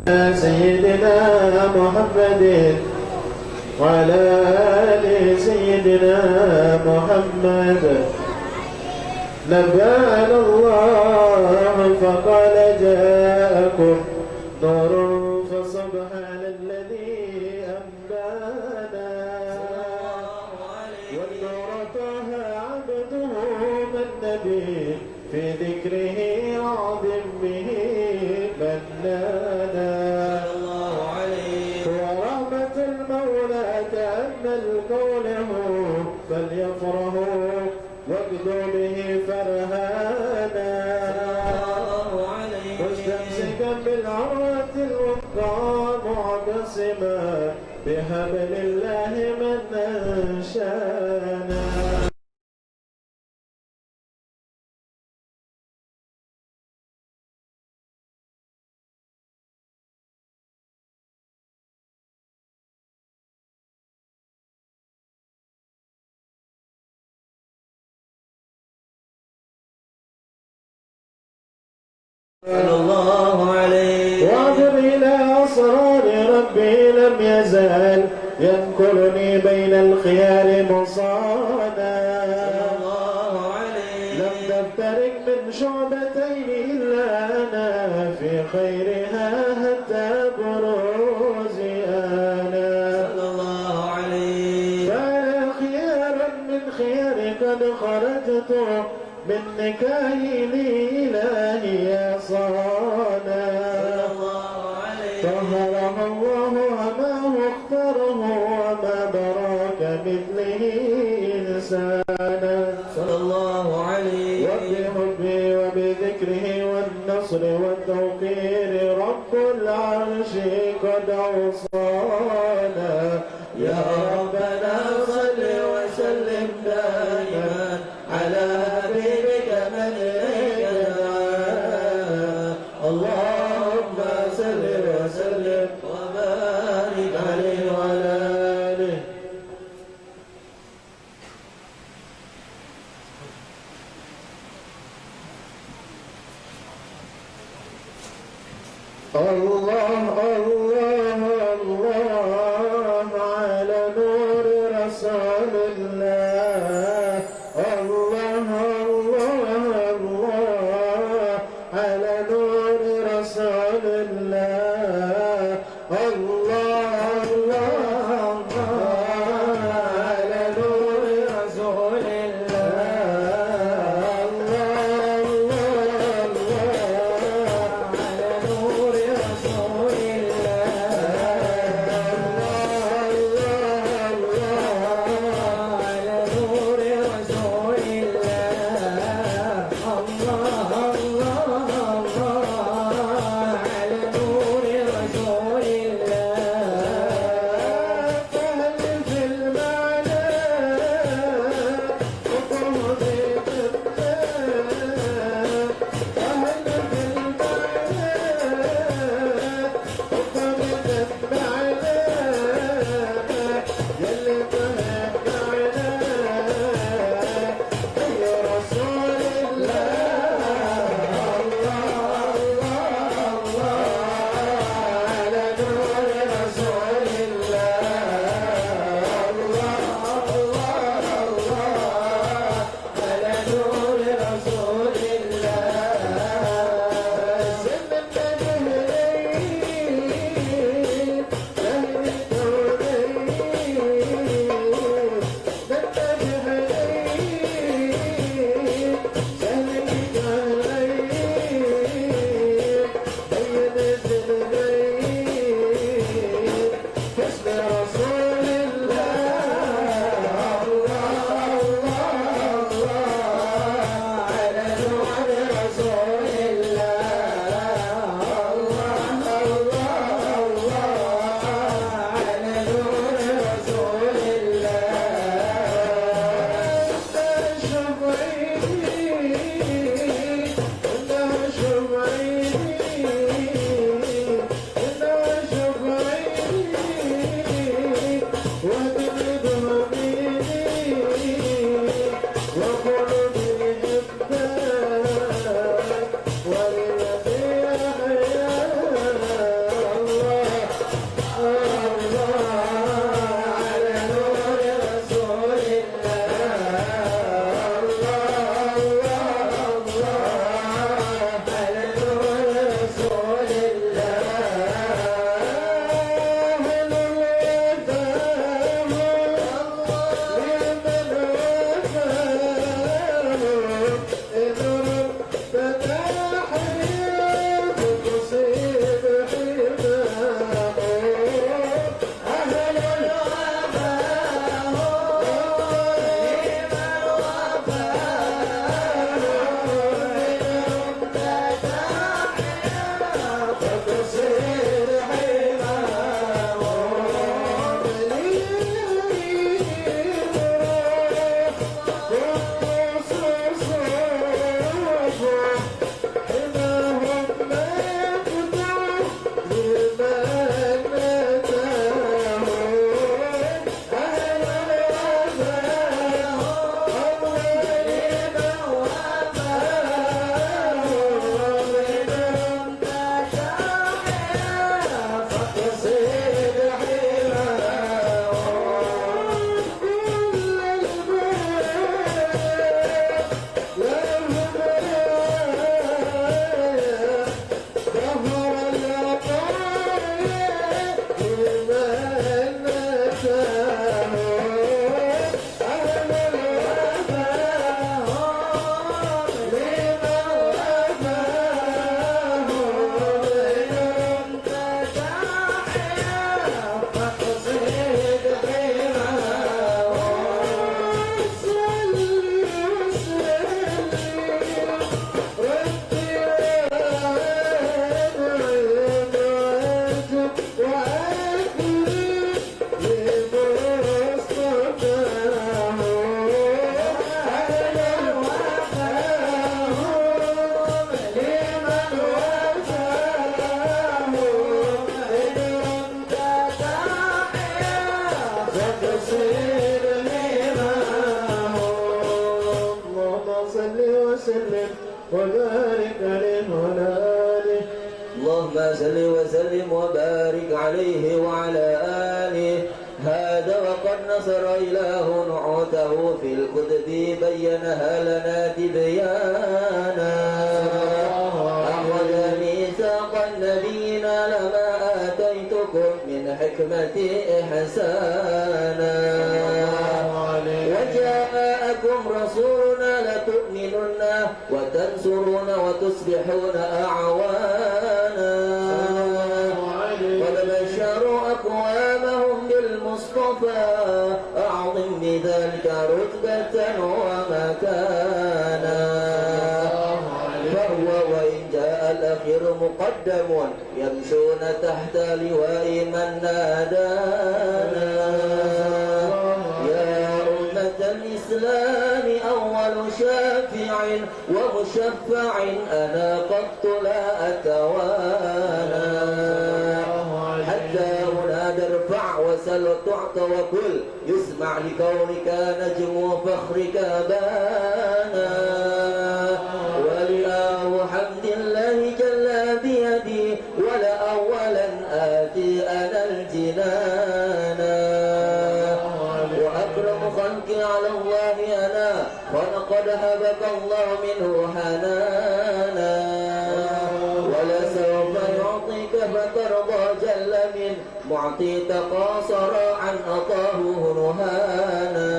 سيدنا محمد وعلى آل سيدنا محمد. نبأنا الله فقال جاءكم نور فسبحان الذي أنبانا والنور طه عبده من نبي في ذكره عظم به منانا. ورحمة المولى كأن الكون فليفرحوا واجدوا به فرهانا. مستمسكا بالعروة الوثقى معتصما بحبل الله من أنشانا. صلى الله عليه. وانظر إلى أسرار ربي لم يزال ينقلني بين الخيار مصانا. لم تفترق من شعبتين إلا أنا في خيرها حتى بروزي أنا. فأنا خيار من خيار قد خرجت من نكاهي لإلهي صانا. طهره الله وما اختاره وما براك مثله إنسانا. صلى الله عليه. وبحبه وبذكره والنصر والتوقير رب العرش قد أوصانا. يا ربنا صل وسلم دائما على حبيبك من إليك دعا. اللهم صل وسلم وبارك عليه وعلى آله. الله الله الله على نور رسول الله. الله الله الله على نور رسول الله. الله الله الله على نور رسول الله. الله الله الله على نور رسول الله. وسلم وبارك عليه وعلى آله. اللهم صل وسلم وبارك عليه وعلى آله. هذا وقد نصر إله نعوته في الكتب بينها لنا تبيانا. أخذ ميثاق النبيين لما آتيتكم من حكمة إحسانا. وجاءكم رسولنا لتؤمنن وتنصرون وتصبحون أعوانا. قد بشروا أقوامهم بالمصطفى أعظم بذلك رتبة ومكانا. فهو وإن جاء الأخير مقدم يمشون تحت لواء من نادانا. يا أمة الإسلام أول شافع ومشفع أنا قد لا أتوانى. حتى هنا ارفع وسل وتعط وكل يسمع لكونك نجم فخرك بانا. ولله حمد الله جل بيدي ولأولا آتي أنا الجنانا. وأكرم خلقي على الله أنا فلقد هبك الله منه حنانا. ولسوف يعطيك فترضى جل من معطي تقاصر عن أطاه نهانا.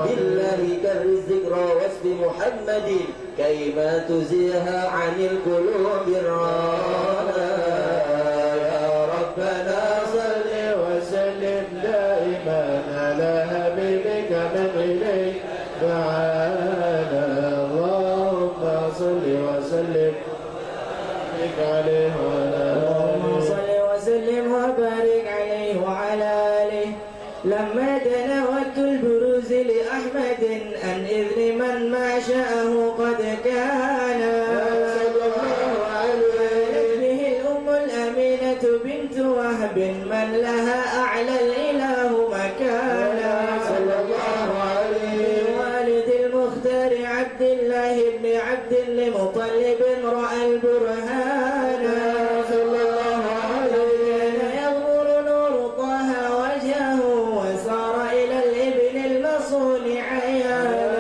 بالله كر الذكرى واسم محمد كيما تزيها عن القلوب الرانا. يا ربنا صل وسلم دائما على حبيبك من إليك دعانا. اللهم صل وسلم عليه وعلى آله. صل وسلم وبارك عليه وعلى آله. لما تناولت البروز لأحمد عن إذن من ما شاءه قد كان. صلى الله عليه به الأم الأمينة بنت وهب من لها أعلى الإله مكانا. صلى الله عليه والد المختار عبد الله بن عبد لمطلب رأى البرهان. صلى الله عليه كان يغمر نور طه وجهه وصار إلى الابن المصون عيانا.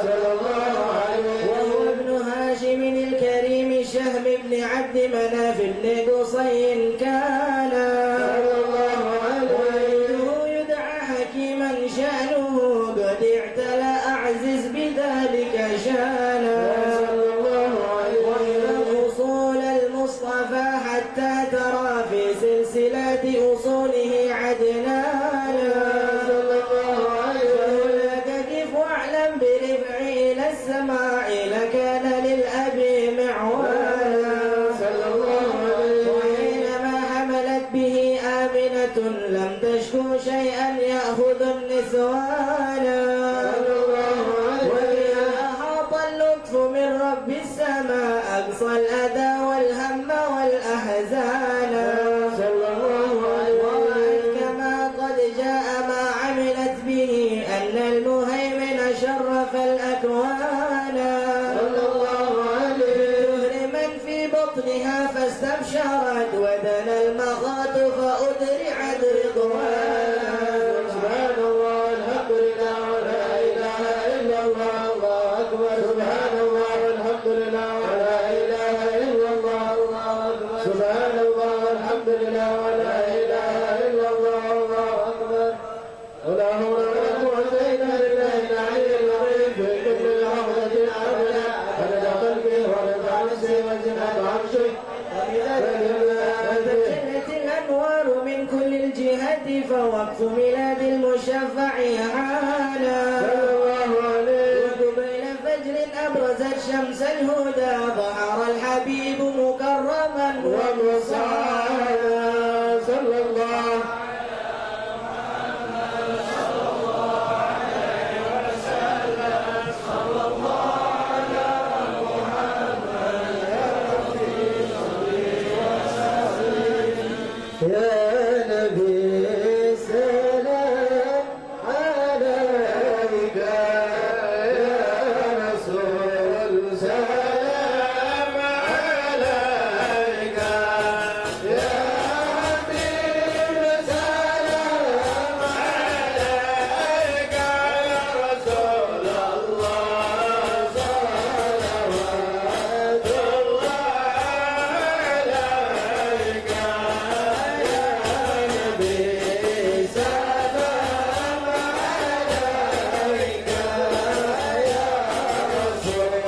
صلى الله عليه وهو ابن هاشم الكريم شهم بن عبد مناف بن قصي كان. صلى الله عليه وإنه يدعى حكيما شأنه قد اعتلى أعزز بذلك شانا. صلى الله عليه واحفظ أصول المصطفى حتى ترى في سلسلة أصوله عدنانا. صلى الله عليه فهناك كف واعلم برفع إلى السماع لكان للأب معوانا. صلى الله عليه وحينما حملت به آمنة لم تشكو شيئا يأخذ النسوانا. صلى الله عليه وبها أحاط اللطف من رب السماء أقصى الأذى والهم والأحزان. صلى الله عليه ورأت كما قد جاء ما عملت به أن المهيمن شرف الأكوان. صلى الله عليه بطهر من في بطنها فاستبشرت ودنا المخاط فأدرعت رضوانا. سبحان الله الحمد لله ولا إله إلا الله. الله أكبر. سبحان الله والحمد لله ولا إله إلا الله. الله أكبر. سبحان الله والحمد لله ولا إله إلا الله. الله أكبر. ولا حول ولا قوة إلا بالله العلي العظيم. في كل لحظة أبدا عدد خلقه ورضا نفسه وزنة عرشه فتجلت الأنوار من كل الجهات فوقف ميلاد المشفع عانا. صلى الله عليه وقبيل فجر أبرزت شمس الهدى ظهر الحبيب مكرما ومصعدا. صلى الله يا نبي السلام عليك يا رسول سلام عليك يا حبيب سلام عليك يا رسول الله صلوات الله عليك يا نبي سلام عليك يا رسول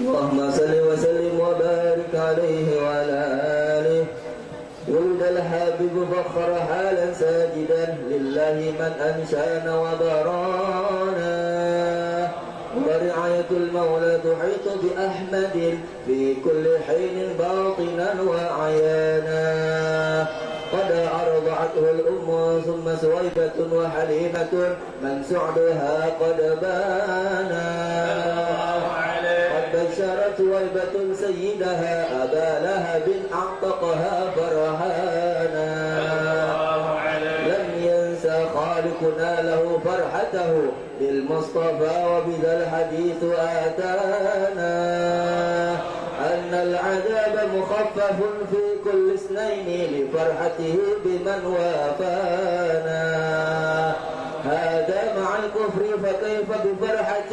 اللهم صل وسلم وبارك عليه وعلى آله. ولد الحبيب فخر حالا ساجدا لله من أنشانا وبرانا، ورعاية المولى تحيط بأحمد في كل حين باطنا وعيانا. قد أرضعته الأم ثم سويبة وحليمة من سعدها قد بانا. بشرت ويبة سيدها أبا لهب أعتقها فرحانا. لم ينسى خالقنا له فرحته بالمصطفى وبذا الحديث آتانا. أن العذاب مخفف في كل اثنين لفرحته بمن وافانا. هذا مع الكفر فكيف بفرحة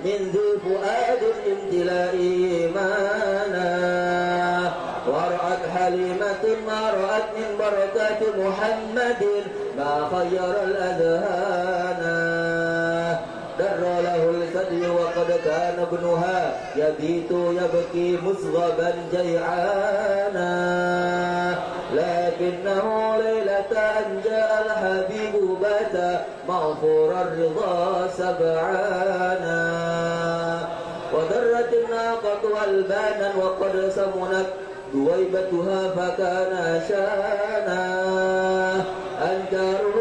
من ذي فؤاد امتلاء إيمانا. ورأت حليمة ما رأت من بركات محمد ما خير الأذهان. در له الثدي وقد كان ابنها يبيت يبكي مصغبا جيعانا. لكنه ليلة أن جاء الحبيب بات مغفور الرضا سبعانا. ودرت الناقة والبانا وقد سمنت دويبتها فكان شانا. أنكره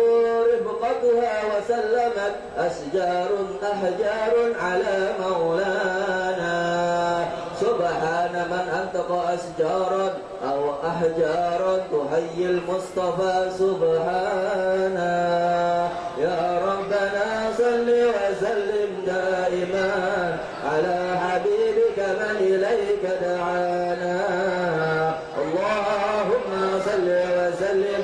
رفقتها وسلمت أشجار أحجار على مولانا. سبحان من أنطق أشجارا أو أحجارا تحيي المصطفى سبحانا. يا ربنا صل وسلم دائما على حبيبك من إليك دعانا. اللهم صل وسلم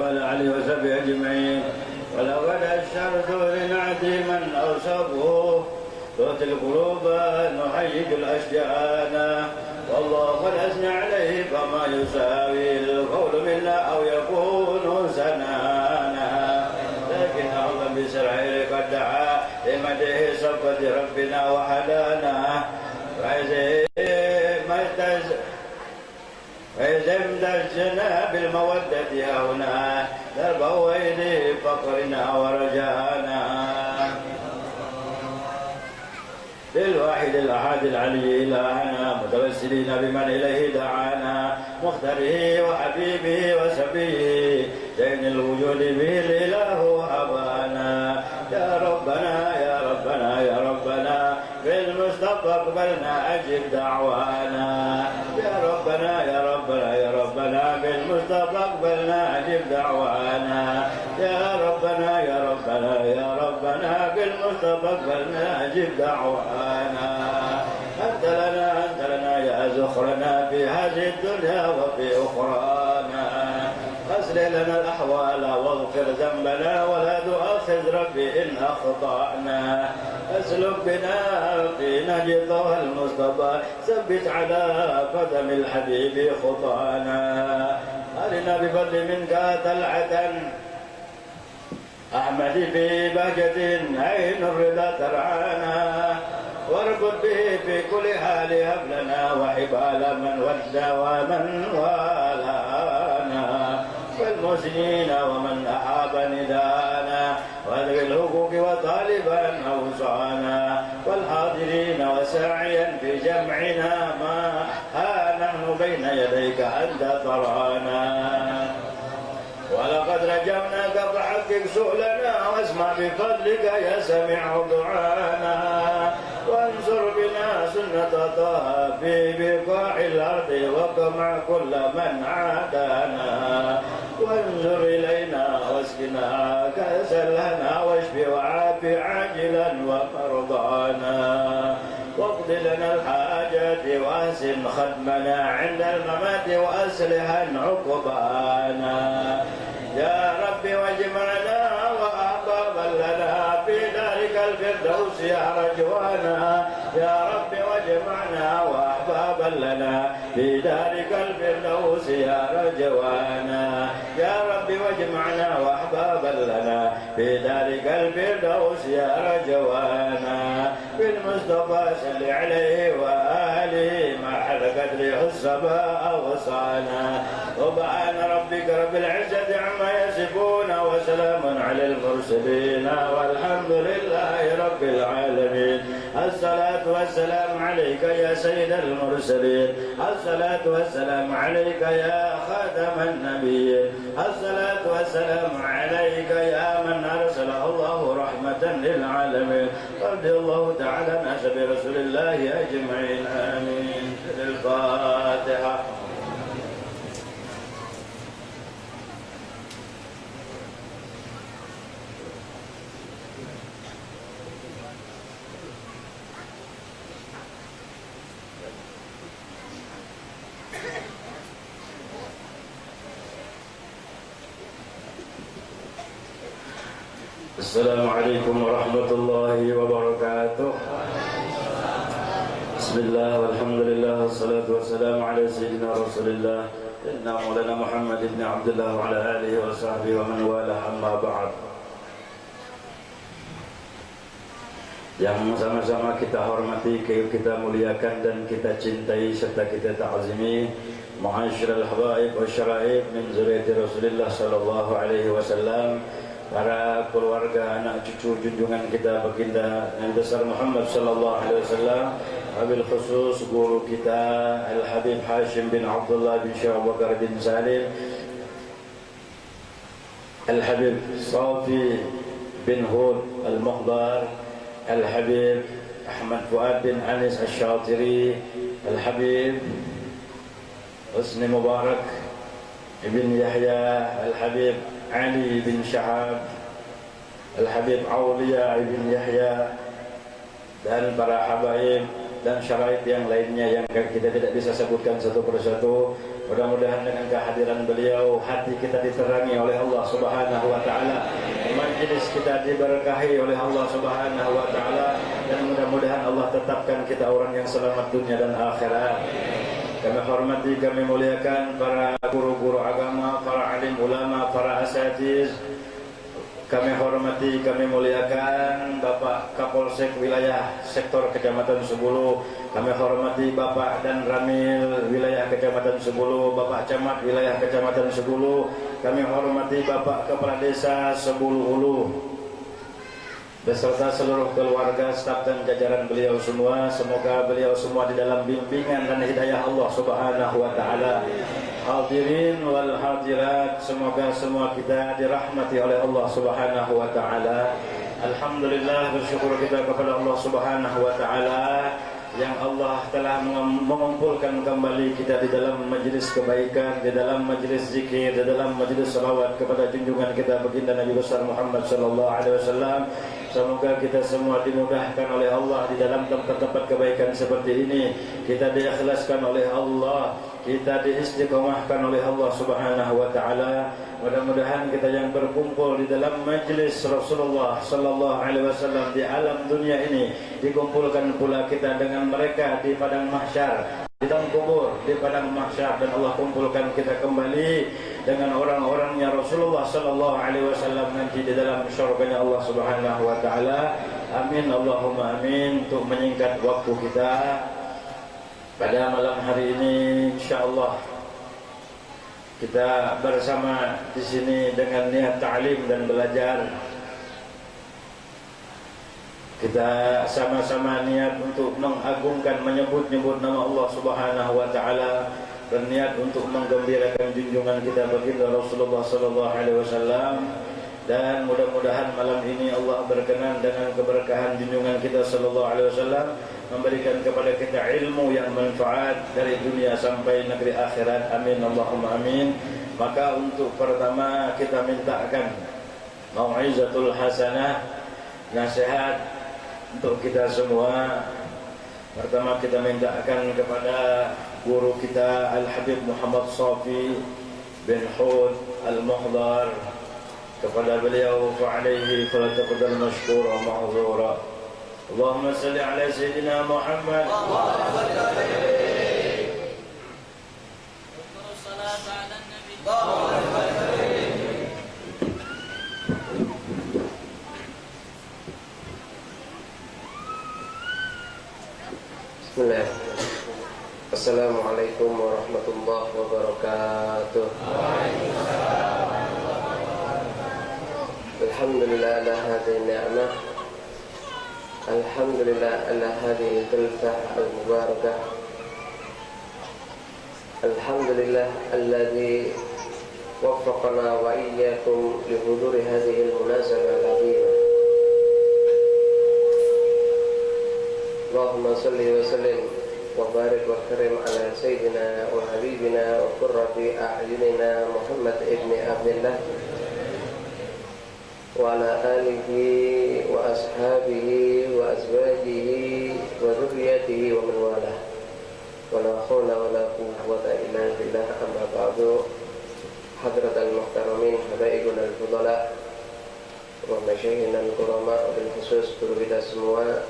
وعلى آله وصحبه أجمعين. ولقد أشرت لنعتي من أوصفه تؤتي القلوب نهيج الأشجان، والله قد أثنى عليه فما يساوي القول منا أو يكون سنانا، لكن الله بسرعه قد دعا لمده صفة ربنا وحدانا، فإذا امتزنا بالمودة هنا نربو إليه فقرنا ورجانا، للواحد الأحد العلي إلهنا متوسلين بمن إليه دعانا، مختاره وحبيبه وسبيه زين الوجود به الإله أبانا، يا ربنا يا ربنا يا ربنا بالمصطفى اقبلنا أجب دعوانا، يا ربنا يا ربنا يا ربنا بالمصطفى اقبلنا أجب دعوانا، يا ربنا يا ربنا يا ربنا بالمصطفى اقبلنا أجب دعوانا، أنت لنا يا زخرنا في هذه الدنيا وفي أخرانا، أصلح لنا الأحوال واغفر ذنبنا ولا تؤاخذ ربي إن أخطأنا، أسلك بنا في نهج طه المصطفى ثبت على قدم الحبيب خطانا، أرنا بفضل منك طلعة أحمد في بهجة عين الرضا ترعانا، واربط به في كل حال هب لنا وحبال من ود ومن والانا، والمسنين ومن أحاب ندانا، وذوي الحقوق وطالبا أوصانا، والحاضرين وساعيا في جمعنا ما ها نحن بين يديك أنت ترانا، ولقد رجوناك فحقق سؤلنا واسمع بفضلك يا سميع دعانا، وانصر بنا سنة طه في بقاع الأرض وقمع كل من عادانا، وانظر إلينا واسقنا كأسا لنا واشف وعاف عاجلا ومرضانا، واقض لنا الحاجات واحسن خدمنا عند الممات وأصلحا عقبانا، يا رب واجمعنا وأحبابا لنا في ذلك الفردوس يا رجوانا، يا رب واجمعنا وأحبابا لنا في ذلك الفردوس يا رجوانا، يا رب واجمعنا وأحبابا لنا في ذلك الفردوس يا رجوانا، بالمصطفى صل عليه وآله مع قدر الصبا أوصانا، سبحان ربك رب العزة عما يصفون وسلام على المرسلين والحمد لله رب العالمين. الصلاة والسلام عليك يا سيد المرسلين، الصلاة والسلام عليك يا خاتم النبيين، الصلاة والسلام عليك يا من أرسله الله رحمة للعالمين. رضي الله تعالى عن أصحاب رسول الله أجمعين، آمين. الفاتحة. السلام عليكم ورحمة الله وبركاته. بسم الله والحمد لله والصلاة والسلام على سيدنا رسول الله سيدنا مولانا محمد بن عبد الله وعلى آله وصحبه ومن والاه، أما بعد. Yang sama-sama kita hormati, kita muliakan dan kita cintai serta kita ta'zimi, ma'asyiral habaib wa syara'ib min zuriyati Rasulullah sallallahu alaihi wasallam, para keluarga, anak cucu junjungan kita baginda yang besar Muhammad sallallahu alaihi wasallam, wabil khusus guru kita Al-Habib Hashim bin Abdullah bin Syekh Abu Bakar bin Salim, Al-Habib Safi bin Hud Al-Muhdar, Al-Habib Ahmad Fuad bin Anis Al-Shatiri, Al-Habib Husni Mubarak Ibn Yahya, Al-Habib Ali bin Syahab, Al-Habib Aulia bin Yahya, dan para habaib dan syarait yang lainnya yang kita tidak bisa sebutkan satu persatu. Mudah-mudahan dengan kehadiran beliau hati kita diterangi oleh Allah Subhanahu wa taala, majelis kita diberkahi oleh Allah Subhanahu wa taala, dan mudah-mudahan Allah tetapkan kita orang yang selamat dunia dan akhirat. Kami hormati, kami muliakan para guru-guru agama, para alim ulama, para asatiz. Kami hormati, kami muliakan Bapak Kapolsek Wilayah Sektor Kecamatan Sebulu. Kami hormati Bapak dan Ramil Wilayah Kecamatan Sebulu, Bapak Camat Wilayah Kecamatan Sebulu. Kami hormati Bapak Kepala Desa Sebulu Ulu beserta seluruh keluarga, staf dan jajaran beliau semua. Semoga beliau semua di dalam bimbingan dan hidayah Allah Subhanahu wa taala. Hadirin wal hadirat, semoga semua kita dirahmati oleh Allah Subhanahu wa taala. Alhamdulillah, bersyukur kita kepada Allah Subhanahu wa taala yang Allah telah mengumpulkan kembali kita di dalam majlis kebaikan, di dalam majlis zikir, di dalam majlis salawat kepada junjungan kita baginda Nabi besar Muhammad sallallahu alaihi wasallam. Semoga kita semua dimudahkan oleh Allah di dalam tempat-tempat kebaikan seperti ini. Kita diikhlaskan oleh Allah, kita diistiqomahkan oleh Allah Subhanahu wa taala. Mudah-mudahan kita yang berkumpul di dalam majlis Rasulullah sallallahu alaihi wasallam di alam dunia ini dikumpulkan pula kita dengan mereka di padang mahsyar, di dalam kubur, di padang mahsyar, dan Allah kumpulkan kita kembali dengan orang-orangnya Rasulullah sallallahu alaihi wasallam nanti di dalam syurganya Allah Subhanahu wa taala. Amin Allahumma amin. Untuk menyingkat waktu kita pada malam hari ini, insyaallah kita bersama di sini dengan niat ta'lim dan belajar. Kita sama-sama niat untuk mengagungkan, menyebut-nyebut nama Allah Subhanahu wa taala, berniat untuk menggembirakan junjungan kita baginda Rasulullah sallallahu alaihi wasallam. Dan mudah-mudahan malam ini Allah berkenan dengan keberkahan junjungan kita sallallahu alaihi wasallam memberikan kepada kita ilmu yang manfaat dari dunia sampai negeri akhirat. Amin Allahumma amin. Maka untuk pertama kita mintakan mau'izatul hasanah, nasihat untuk kita semua. Pertama kita mintakan kepada guru kita Al-Habib Muhammad Safi bin Hud Al-Muhdar, kepada beliau fa'alaihi falataqdal mashkura ma'zura. Allahumma salli ala Sayyidina Muhammad. Bismillah. Assalamualaikum warahmatullahi wabarakatuh. Alhamdulillah ala hadhihi ni'mah. Alhamdulillah ala hadhihi al-jalsah al-mubarakah. Alhamdulillah alladhi waffaqana wa iyyakum li huduri hadhihi al-munasabah al-'azimah. Allahumma salli wa sallim wa barik wa karim ala sayyidina wa habibina wa qurrati a'yunina Muhammad ibn Abdullah wa ala alihi wa ashabihi wa azwajihi wa dhurriyyatihi wa man walah. Wa la hawla wa la quwwata illa billah. Amma ba'du. Hadratal muhtaramin, habaibuna al-fudala wa masyayikhina al-kurama, bil khusus guru kita semua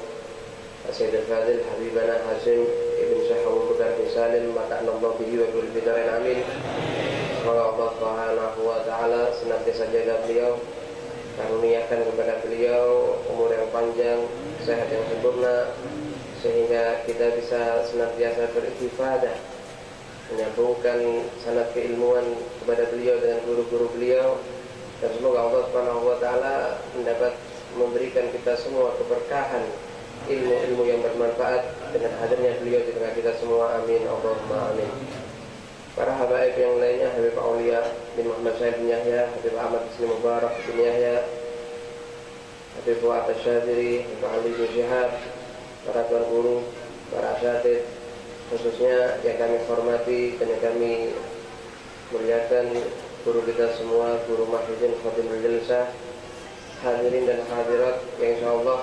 Sayyid al-Fadil Habibana Hashim Ibn Syekh Abu Bakar bin Salim, mata'na Allah bihi wa bil bidarain amin. Semoga Allah Subhanahu wa ta'ala senantiasa jaga beliau, karuniakan kepada beliau umur yang panjang, sehat yang sempurna, sehingga kita bisa senantiasa beristifadah, menyambungkan sanad keilmuan kepada beliau dengan guru-guru beliau. Dan semoga Allah Subhanahu wa ta'ala mendapat memberikan kita semua keberkahan, ilmu-ilmu yang bermanfaat dengan hadirnya beliau di tengah kita semua. Amin Allahumma amin. Para habaib yang lainnya, Habib Aulia bin Muhammad Syahid bin Yahya, Habib Ahmad bin Mubarak bin Yahya, Habib Fuad Asyadiri, Habib Ali bin Syihab, para tuan guru, para asatid, khususnya yang kami hormati dan yang kami muliakan, guru kita semua, Guru Mahfizin Khatimul Jalsah, hadirin dan hadirat yang insyaallah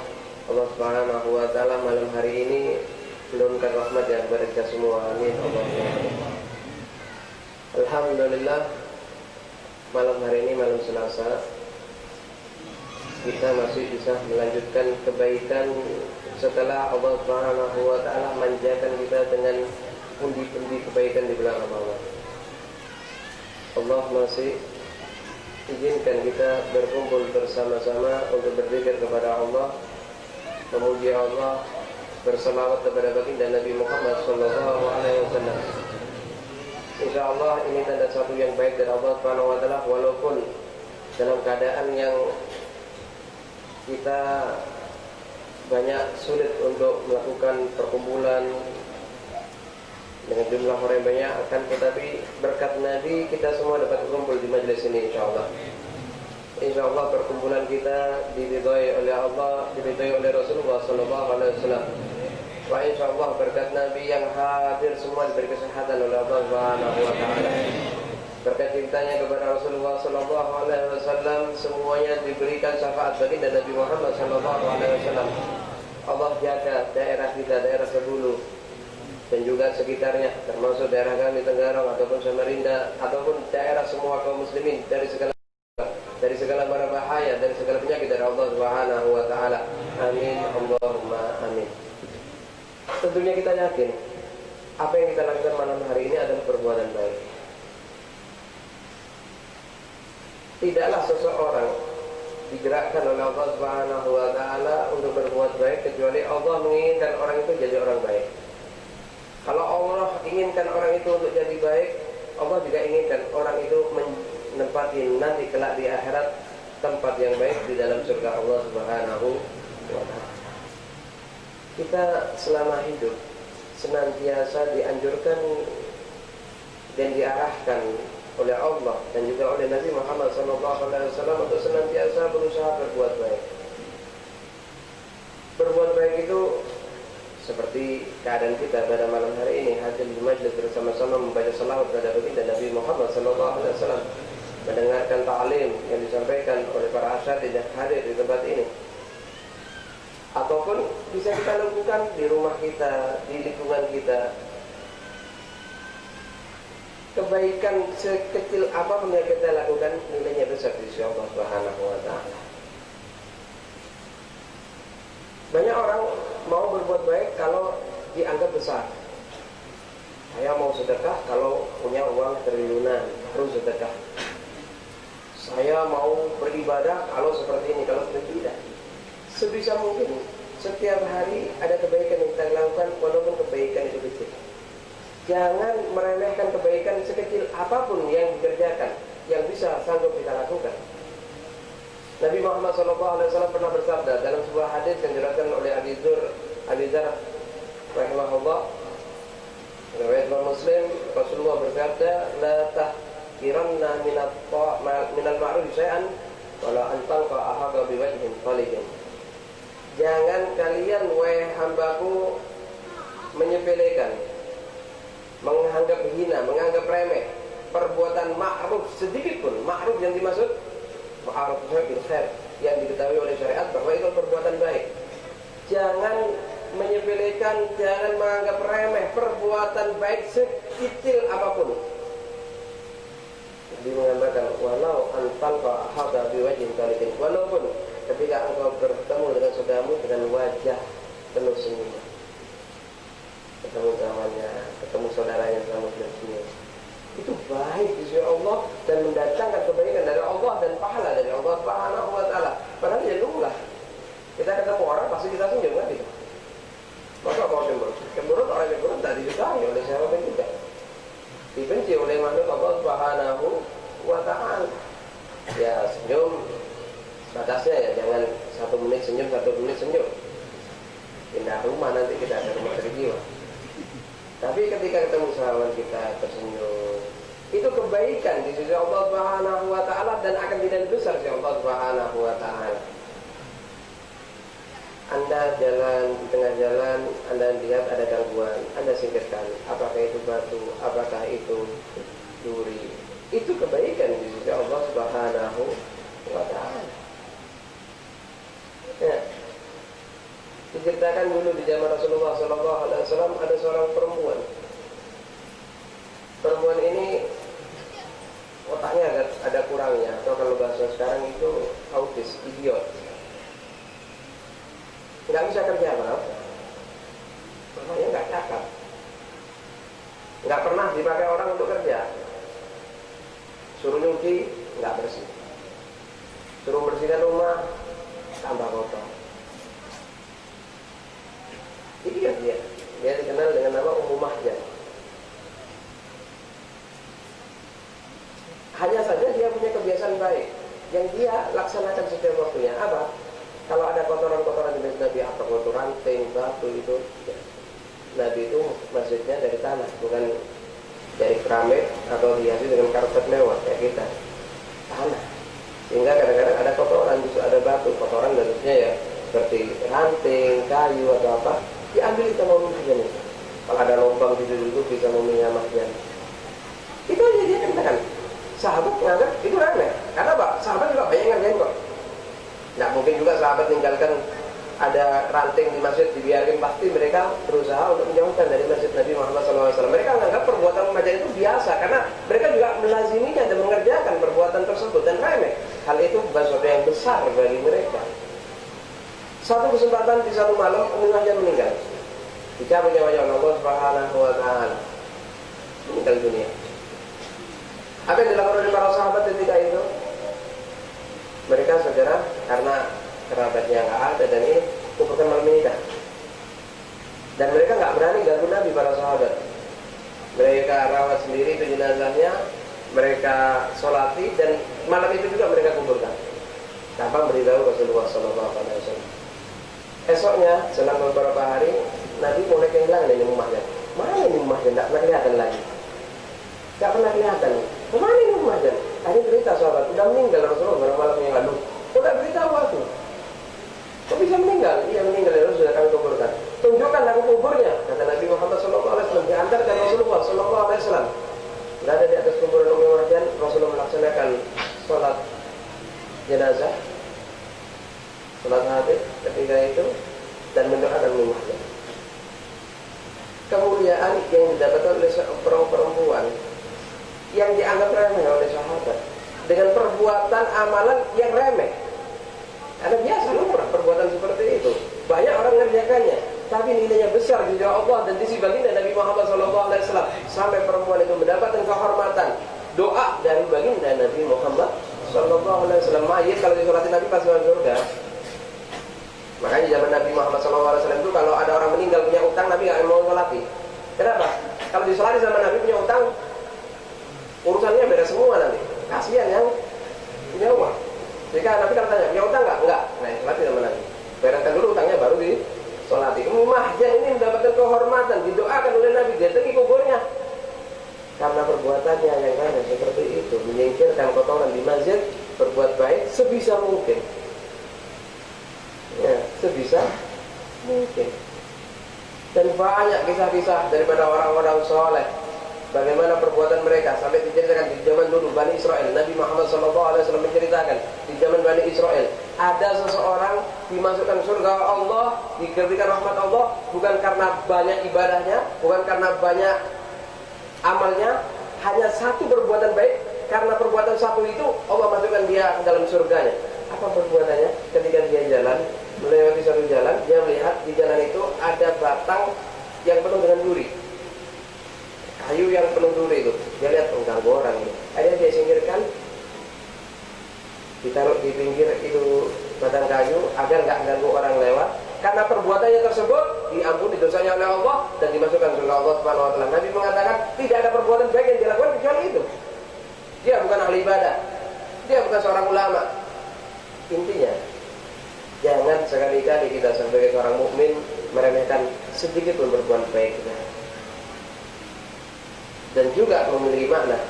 Allah Subhanahu wa ta'ala malam hari ini menurunkan rahmat kepada kita semua. Amin. Alhamdulillah, malam hari ini malam Selasa kita masih bisa melanjutkan kebaikan setelah Allah Subhanahu wa taala manjakan kita dengan pundi-pundi kebaikan di bulan Ramadan. Allah masih izinkan kita berkumpul bersama-sama untuk berzikir kepada Allah, memuji Allah, berselawat kepada baginda Nabi Muhammad SAW. InsyaAllah ini tanda satu yang baik dari Allah Subhanahu wa taala, walaupun dalam keadaan yang kita banyak sulit untuk melakukan perkumpulan dengan jumlah orang yang banyak, akan tetapi berkat Nabi kita semua dapat berkumpul di majelis ini insyaallah. Insyaallah perkumpulan kita diridhai oleh Allah, diridhai oleh Rasulullah sallallahu alaihi wasallam. Wa insyaallah berkat Nabi yang hadir semua diberi kesehatan oleh Allah Subhanahu wa taala. Berkat cintanya kepada Rasulullah sallallahu alaihi wasallam semuanya diberikan syafaat baginda Nabi Muhammad sallallahu alaihi wasallam. Allah jaga daerah kita, daerah Sebulu dan juga sekitarnya, termasuk daerah kami Tenggarong ataupun Samarinda ataupun daerah semua kaum muslimin dari segala mara bahaya, dari segala penyakit dari Allah Subhanahu wa taala. Amin Allahumma amin. Tentunya kita yakin apa yang kita lakukan malam hari ini adalah perbuatan baik. Tidaklah seseorang digerakkan oleh Allah Subhanahu wa taala untuk berbuat baik kecuali Allah menginginkan orang itu jadi orang baik. Kalau Allah inginkan orang itu untuk jadi baik, Allah juga inginkan orang itu menempati nanti kelak di akhirat tempat yang baik di dalam surga Allah Subhanahu wa taala. Kita selama hidup senantiasa dianjurkan dan diarahkan oleh Allah dan juga oleh Nabi Muhammad SAW untuk senantiasa berusaha berbuat baik. Berbuat baik itu seperti keadaan kita pada malam hari ini, hadir di majlis bersama-sama membaca salawat kepada baginda Nabi Muhammad SAW, mendengarkan ta'lim yang disampaikan oleh para asyhad yang hadir di tempat ini. Ataupun bisa kita lakukan di rumah kita, di lingkungan kita. Kebaikan sekecil apapun yang kita lakukan nilainya besar di sisi Allah Subhanahu wa taala. Banyak orang mau berbuat baik kalau dianggap besar. Saya mau sedekah kalau punya uang triliunan, harus sedekah. Saya mau beribadah kalau seperti ini, kalau tidak. Sebisa mungkin setiap hari ada kebaikan yang kita lakukan walaupun kebaikan itu kecil. Jangan meremehkan kebaikan sekecil apapun yang dikerjakan, yang bisa sanggup kita lakukan. Nabi Muhammad SAW pernah bersabda dalam sebuah hadis yang diriwayatkan oleh Abi Dzar rahimahullah, riwayat Muslim, Rasulullah bersabda, la tahqiranna minal ma'ruf syai'an wala an talqa ahadha biwajhin taliqin. Jangan kalian wahai hambaku menyepelekan, menganggap hina, menganggap remeh perbuatan ma'ruf sedikit pun. Ma'ruf yang dimaksud ma'ruf bil khair, yang diketahui oleh syariat bahwa itu perbuatan baik. Jangan menyepelekan, jangan menganggap remeh perbuatan baik sekecil apapun. Nabi mengatakan walau antalqa hadza biwajhin taliqin, walaupun ketika engkau bertemu dengan saudaramu dengan wajah penuh senyuman, ketemu kawannya, ketemu saudaranya sama senyum, itu baik di sisi Allah dan mendatangkan kebaikan dari Allah dan pahala dari Allah Subhanahu wa taala. Padahal ya lumrah kita ketemu orang pasti kita senyum kan gitu. Maka mau cemberut orang yang cemberut tak disukai oleh siapa juga, dibenci oleh makhluk Allah Subhanahu wa taala. Ya senyum batasnya ya, jangan 1 menit senyum, 1 menit senyum. Pindah rumah nanti kita ada rumah sakit jiwa. Tapi ketika ketemu sahabat kita tersenyum, itu kebaikan di sisi Allah Subhanahu wa taala dan akan dinilai besar di Allah Subhanahu wa taala. Anda jalan di tengah jalan, Anda lihat ada gangguan, Anda singkirkan. Apakah itu batu, apakah itu duri, itu kebaikan di sisi Allah Subhanahu wa taala. Ya. Diceritakan dulu di zaman Rasulullah SAW ada seorang perempuan. Perempuan ini otaknya ada kurangnya, atau kalau bahasa sekarang itu autis, idiot. Nggak bisa kerja apa-apa. Namanya nggak cakap. Nggak pernah dipakai orang untuk kerja. Suruh nyuci, nggak bersih. Suruh bersihkan rumah, tambah kotor. Idiot dia. Dia dikenal dengan nama Ummu Mahjan. Hanya saja dia punya kebiasaan baik yang dia laksanakan setiap waktunya. Apa? Kalau ada kotoran-kotoran di masjid Nabi, apa kotoran, ranting, batu itu, ya. Nabi itu masjidnya dari tanah, bukan dari keramik atau dihiasi dengan karpet mewah kayak kita. Tanah. Sehingga kadang-kadang ada kotoran, justru ada batu. Kotoran maksudnya ya seperti ranting, kayu atau apa, diambil sama Mahjan itu. Kalau ada lubang di situ bisa meminjamkan. Itu aja dia katakan. Sahabat menganggap itu remeh. Karena apa? Sahabat juga banyak ngerjain kok. Nggak mungkin juga sahabat tinggalkan ada ranting di masjid dibiarkan, pasti mereka berusaha untuk menjauhkan dari masjid Nabi Muhammad SAW. Mereka menganggap perbuatan Mahjan itu biasa karena mereka juga melaziminya dan mengerjakan perbuatan tersebut dan remeh. Hal itu bukan sesuatu yang besar bagi mereka. Satu kesempatan di satu malam Ummu Mahjan meninggal. Dicabut nyawanya Allah Subhanahu wa Ta'ala. Meninggal dunia. Apa yang dilakukan oleh para sahabat ketika itu? Mereka saudara, karena kerabatnya nggak ada dan ini kumpulkan malam ini dah. Dan mereka nggak berani ganggu Nabi, para sahabat. Mereka rawat sendiri itu jenazahnya, mereka sholati dan malam itu juga mereka kumpulkan. Tanpa beritahu Rasulullah SAW. Esoknya, selang beberapa hari, Nabi mulai kehilangan ini Ummu Mahjan. Mana ini Ummu Mahjan? Tidak pernah kelihatan lagi. Tidak pernah kelihatan. Kemana ini Ummu Mahjan? Akhirnya berita sahabat, sudah meninggal Rasulullah beberapa malam yang lalu. Sudah beritahu aku. Kok bisa meninggal? Iya meninggal, ya sudah kami kuburkan. Tunjukkan aku kuburnya, kata Nabi Muhammad SAW. Diantarkan Rasulullah SAW. Berada di atas kuburan Ummu Mahjan, Rasulullah melaksanakan sholat jenazah, sholat hadis ketika itu, dan mendoakan Ummu Mahjan. Kemuliaan yang didapatkan oleh seorang perempuan yang dianggap remeh oleh sahabat dengan perbuatan amalan yang remeh. Karena biasa lumrah perbuatan seperti itu. Banyak orang mengerjakannya, tapi nilainya besar di sisi Allah dan di sisi baginda Nabi Muhammad SAW. Sampai perempuan itu mendapatkan kehormatan doa dari baginda Nabi Muhammad SAW. Mayit kalau disolati Nabi pasti masuk surga. Makanya zaman Nabi Muhammad SAW itu kalau ada orang meninggal punya utang, Nabi nggak mau solati. Kenapa? Kalau disolati sama Nabi punya utang, urusannya beda semua nanti. Kasihan yang punya uang. Jika Nabi kan tanya, punya utang nggak? Enggak. Nah, solati sama Nabi. Bereskan dulu utangnya baru disolati. Ummu Mahjan ini mendapatkan kehormatan, didoakan oleh Nabi, datangi kuburnya. Karena perbuatannya yang lain seperti itu, menyingkirkan kotoran di masjid, berbuat baik sebisa mungkin. Ya, sebisa mungkin. Dan banyak kisah-kisah daripada orang-orang soleh. Bagaimana perbuatan mereka sampai diceritakan di zaman dulu Bani Israel. Nabi Muhammad SAW menceritakan di zaman Bani Israel ada seseorang dimasukkan surga Allah, diberikan rahmat Allah bukan karena banyak ibadahnya, bukan karena banyak amalnya, hanya satu perbuatan baik. Karena perbuatan satu itu Allah masukkan dia ke dalam surganya. Apa perbuatannya? Ketika dia jalan melewati satu jalan, dia melihat di jalan itu ada batang yang penuh dengan duri, kayu yang penuh duri itu. Dia lihat mengganggu orang ini. Akhirnya dia singkirkan, ditaruh di pinggir itu batang kayu agar nggak ganggu orang lewat. Karena perbuatannya tersebut diampuni dosanya oleh Allah dan dimasukkan surga Allah Subhanahu wa Ta'ala. Nabi mengatakan tidak ada perbuatan baik yang dilakukan kecuali itu. Dia bukan ahli ibadah, dia bukan seorang ulama. Intinya, jangan sekali-kali kita sebagai seorang mukmin meremehkan sedikit pun berbuat baik kita. Dan juga memiliki makna,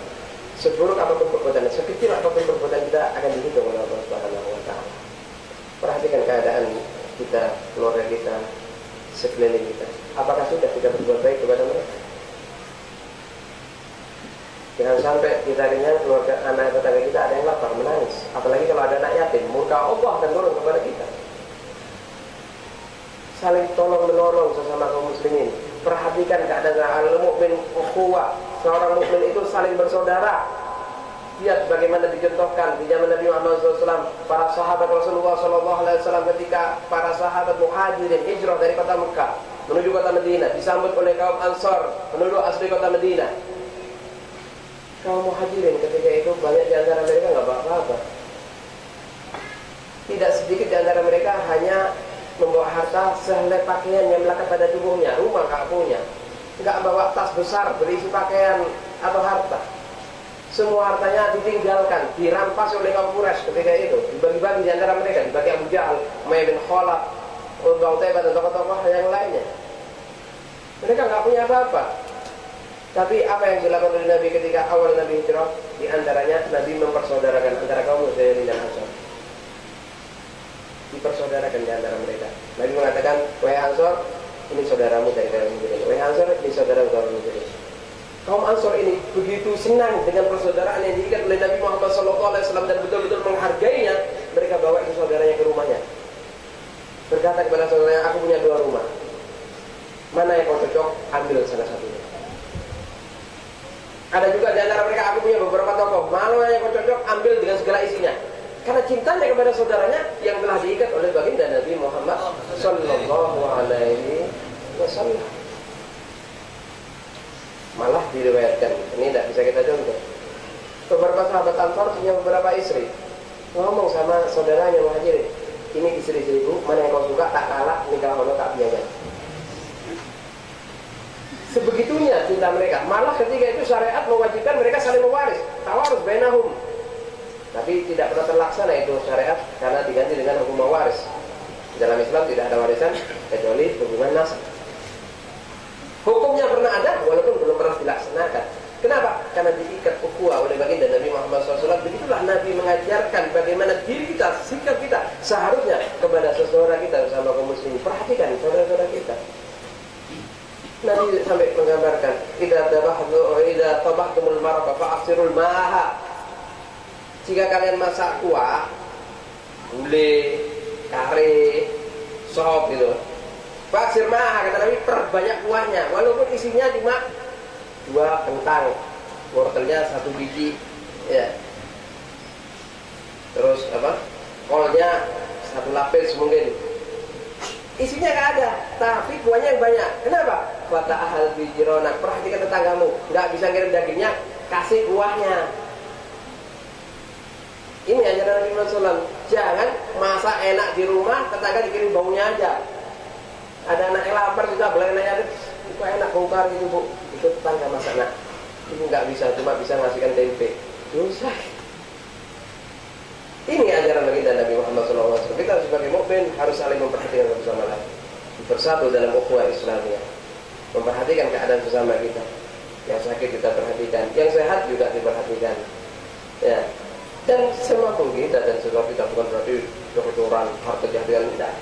seburuk apapun perbuatan, sekecil apapun perbuatan kita akan dihitung oleh Allah Subhanahu wa Ta'ala. Perhatikan keadaan kita, keluarga kita, sekeliling kita. Apakah sudah kita berbuat baik kepada mereka? Jangan sampai kita dengan keluarga, anak tetangga kita ada yang lapar, menangis. Apalagi kalau ada anak yatim, murka Allah akan turun kepada kita. saling tolong menolong sesama kaum muslimin. Perhatikan keadaan al-mukmin ukhuwah. Seorang mukmin itu saling bersaudara. Lihat bagaimana dicontohkan di zaman Nabi Muhammad SAW, para sahabat Rasulullah SAW ketika para sahabat muhajirin hijrah dari kota Mekah menuju kota Madinah, disambut oleh kaum Ansar penduduk asli kota Madinah. Kaum muhajirin ketika itu banyak di antara mereka nggak apa-apa. Tidak sedikit di antara mereka hanya membawa harta sehelai pakaian yang melekat pada tubuhnya, rumah nggak punya, nggak bawa tas besar berisi pakaian atau harta. Semua hartanya ditinggalkan, dirampas oleh kaum Quraisy ketika itu, dibagi-bagi di antara mereka, dibagi Abu Jahal, Umayyah bin Khalaf, Utbah Utaibah dan tokoh-tokoh yang lainnya. Mereka nggak punya apa-apa. Tapi apa yang dilakukan oleh Nabi ketika awal Nabi hijrah? Di antaranya Nabi mempersaudarakan antara kaum muslimin dan Ansar. Dipersaudarakan di antara mereka. Nabi mengatakan, wahai Ansar, ini saudaramu dari kaum muslimin. Wahai Ansar, ini saudaramu kaum muslimin. Kaum Ansar ini begitu senang dengan persaudaraan yang diberikan oleh Nabi Muhammad SAW dan betul-betul menghargainya. Mereka bawa itu saudaranya ke rumahnya. Berkata kepada saudaranya, aku punya 2 rumah. Mana yang kau cocok? Ambil salah satunya. Ada juga di antara mereka, aku punya beberapa toko. Mana yang kau cocok? Ambil dengan segala isinya. Karena cintanya kepada saudaranya yang telah diikat oleh baginda Nabi Muhammad SAW. Malah diriwayatkan, ini tidak bisa kita contoh, beberapa sahabat Ansar punya beberapa istri, ngomong sama saudaranya muhajirin, ini istri-istriku, mana yang kau suka, tak kalah, nikah ono tak biaya. Sebegitunya cinta mereka. Malah ketika itu syariat mewajibkan mereka saling mewaris, tawarus bainahum. Tapi tidak pernah terlaksana itu syariat karena diganti dengan hukum mewaris. Dalam Islam tidak ada warisan kecuali hubungan nasab. Hukumnya pernah ada, walaupun belum pernah dilaksanakan. Kenapa? Karena diikat ukhuwah oleh baginda Nabi Muhammad SAW. Begitulah Nabi mengajarkan bagaimana diri kita, sikap kita seharusnya kepada seseorang kita bersama kaum muslimin. Perhatikan saudara-saudara kita. Nabi sampai menggambarkan, idza tabahtumul marqa fa'asirul ma'aha. Jika kalian masak kuah, gulai, kare, sop gitu, faksir ma'aha, kata Nabi, perbanyak kuahnya. Walaupun isinya cuma 2 kentang, wortelnya 1 biji, ya. Terus kolnya 1 lapis mungkin. Isinya nggak ada, tapi kuahnya yang banyak. Kenapa? Kata ahal bijirona, perhatikan tetanggamu, nggak bisa kirim dagingnya, kasih kuahnya. Ini ajaran Nabi Muhammad SAW. Jangan masak enak di rumah, tetangga dikirim baunya aja. Ada anak yang lapar juga, belananya itu enak bongkar gitu bu. Itu tetangga masak nak. Itu nggak bisa, cuma bisa ngasihkan tempe. Dosa. Ini ajaran baginda Nabi Muhammad SAW. Kita sebagai mukmin harus saling memperhatikan satu sama lain, bersatu dalam ukhuwah Islamiyah, memperhatikan keadaan sesama kita. Yang sakit kita perhatikan, yang sehat juga diperhatikan. Ya. Dan semampu kita dan sebab kita bukan berarti kekotoran, harta kejahatan, tidak.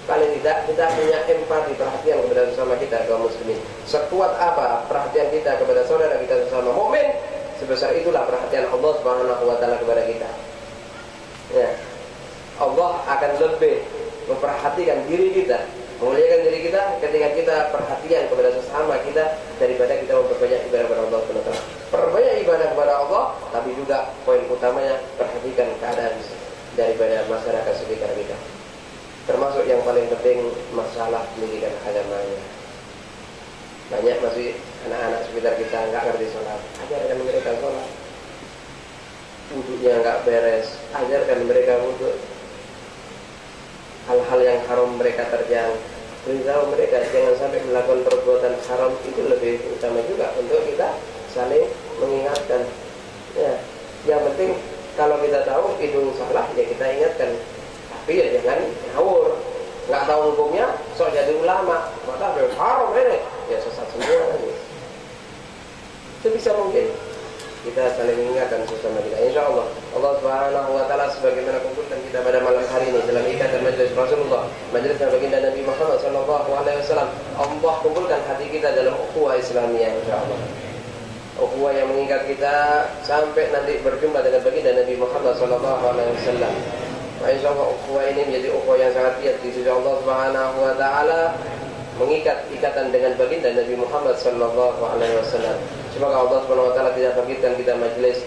Paling tidak kita punya empati, perhatian kepada sesama kita kaum muslimin. Sekuat apa perhatian kita kepada saudara kita sesama mukmin, sebesar itulah perhatian Allah Subhanahu wa taala kepada kita. Ya. Allah akan lebih memperhatikan diri kita, memuliakan diri kita ketika kita perhatian kepada sesama kita daripada kita memperbanyak ibadah kepada Allah Subhanahu wa taala. Perbanyak ibadah kepada Allah, tapi juga poin utamanya perhatikan keadaan daripada masyarakat sekitar kita. Termasuk yang paling penting masalah pendidikan agamanya. Banyak masih anak-anak sekitar kita nggak ngerti sholat, ajarkan mereka sholat. Wudhunya nggak beres, ajarkan mereka wudhu. Hal-hal yang haram mereka terjang, beritahu mereka jangan sampai melakukan perbuatan haram. Itu lebih utama juga untuk kita saling mengingatkan. Ya, yang penting kalau kita tahu hidung salah ya kita ingatkan. Tapi ya jangan ngawur, nggak tahu hukumnya, sok jadi ulama, maka haram ini, ya sesat semua. Sebisa mungkin kita saling mengingatkan sesama kita. Insya Allah Allah Subhanahu wa taala sebagaimana kumpulkan kita pada malam hari ini dalam ikatan majelis Rasulullah, majelis baginda Nabi Muhammad sallallahu alaihi wasallam. Allah kumpulkan hati kita dalam ukhuwah Islamiyah insyaallah. Ukhuwah yang mengikat kita sampai nanti berjumpa dengan baginda Nabi Muhammad sallallahu alaihi wasallam. Insyaallah ukhuwah ini menjadi ukhuwah yang sangat giat di sisi Allah Subhanahu wa taala, mengikat ikatan dengan baginda Nabi Muhammad sallallahu alaihi wasallam. Semoga Allah Subhanahu wa taala tidak bangkitkan kita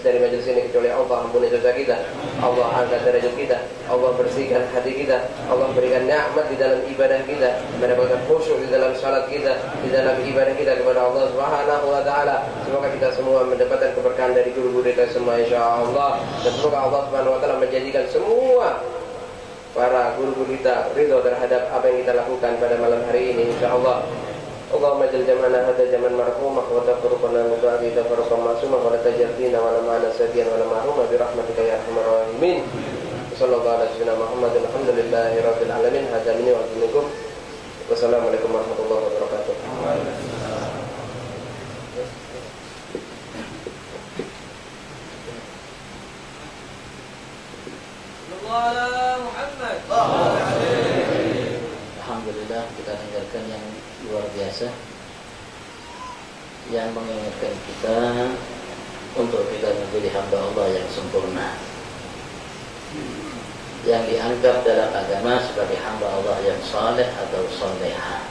dari majelis ini kecuali Allah ampuni dosa kita, Allah angkat derajat kita, Allah bersihkan hati kita, Allah berikan nikmat di dalam ibadah kita, mendapatkan khusyuk di dalam salat kita, di dalam ibadah kita kepada Allah Subhanahu wa taala. Semoga kita semua mendapatkan keberkahan dari guru-guru kita semua insyaallah, dan semoga Allah Subhanahu wa taala menjadikan semua para guru-guru kita ridho terhadap apa yang kita lakukan pada malam hari ini insyaallah. Allahumma jal jam'ana hadha jam'an marhumah wa tafruqana min ba'di tafruqan ma'sumah wa la tajardina wa la ma'ana sadiyan wa la ma'rumah bi rahmatika ya arhamar rahimin. Sallallahu ala sayyidina Muhammadin alhamdulillahi rabbil alamin. Hadza minni wa minkum. Wassalamualaikum warahmatullahi wabarakatuh. Alhamdulillah, kita dengarkan yang luar biasa yang mengingatkan kita untuk kita menjadi hamba Allah yang sempurna, yang dianggap dalam agama sebagai hamba Allah yang saleh atau salehah.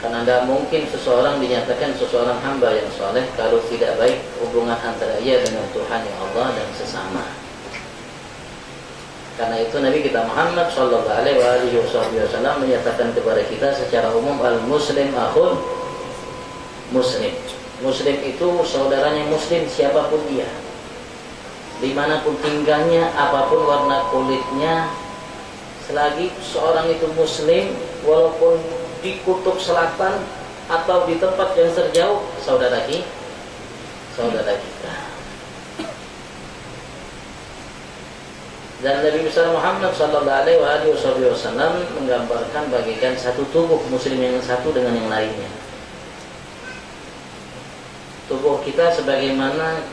Karena tidak mungkin seseorang dinyatakan seseorang hamba yang saleh kalau tidak baik hubungan antara ia dengan Tuhan yang Allah dan sesama. Karena itu Nabi kita Muhammad sallallahu alaihi wasallam menyatakan kepada kita secara umum, al-muslim akhul muslim. Muslim itu saudaranya muslim siapapun dia, dimanapun tinggalnya, apapun warna kulitnya, selagi seorang itu muslim, walaupun di kutub selatan atau di tempat yang terjauh, saudara kita. Dan Nabi besar Muhammad sallallahu alaihi wasallam menggambarkan bagikan satu tubuh muslim yang satu dengan yang lainnya. Tubuh kita sebagaimana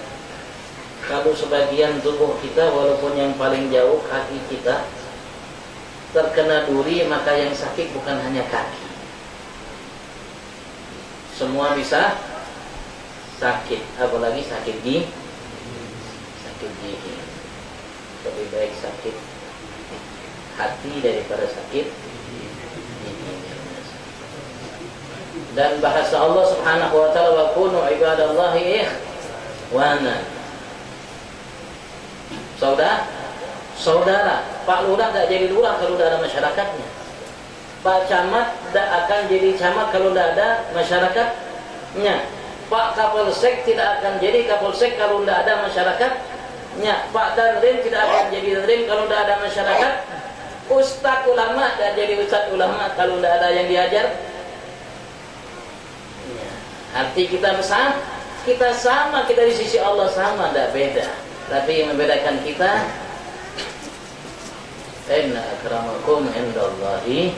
kalau sebagian tubuh kita walaupun yang paling jauh kaki kita terkena duri, maka yang sakit bukan hanya kaki. Semua bisa sakit, apalagi sakit gigi. Lebih baik sakit hati daripada sakit gigi. Dan bahasa Allah Subhanahu wa taala, wa kunu ibadallahi ikhwana. Saudara, Pak Lurah tidak jadi lurah kalau tidak ada masyarakatnya. Pak Camat tidak akan jadi camat kalau tidak ada masyarakatnya. Pak Kapolsek tidak akan jadi Kapolsek kalau tidak ada masyarakatnya. Pak Danrim tidak akan jadi Danrim kalau tidak ada masyarakat. Ustadz ulama tidak jadi ustadz ulama kalau tidak ada yang diajar. Arti kita besar, kita sama, kita di sisi Allah sama, tidak beda. Tapi yang membedakan kita, inna akramakum indallahi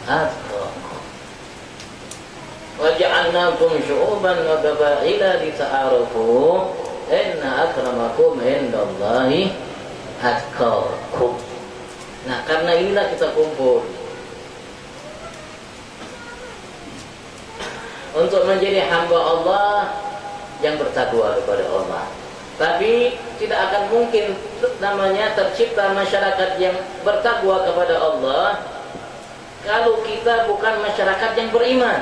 atqakum wa ja'alnakum syu'uban wa qabaila lita'arafu. Inna akramakum indallahi atqakum. Nah, karena inilah kita kumpul untuk menjadi hamba Allah yang bertakwa kepada Allah. Tapi tidak akan mungkin namanya tercipta masyarakat yang bertakwa kepada Allah kalau kita bukan masyarakat yang beriman.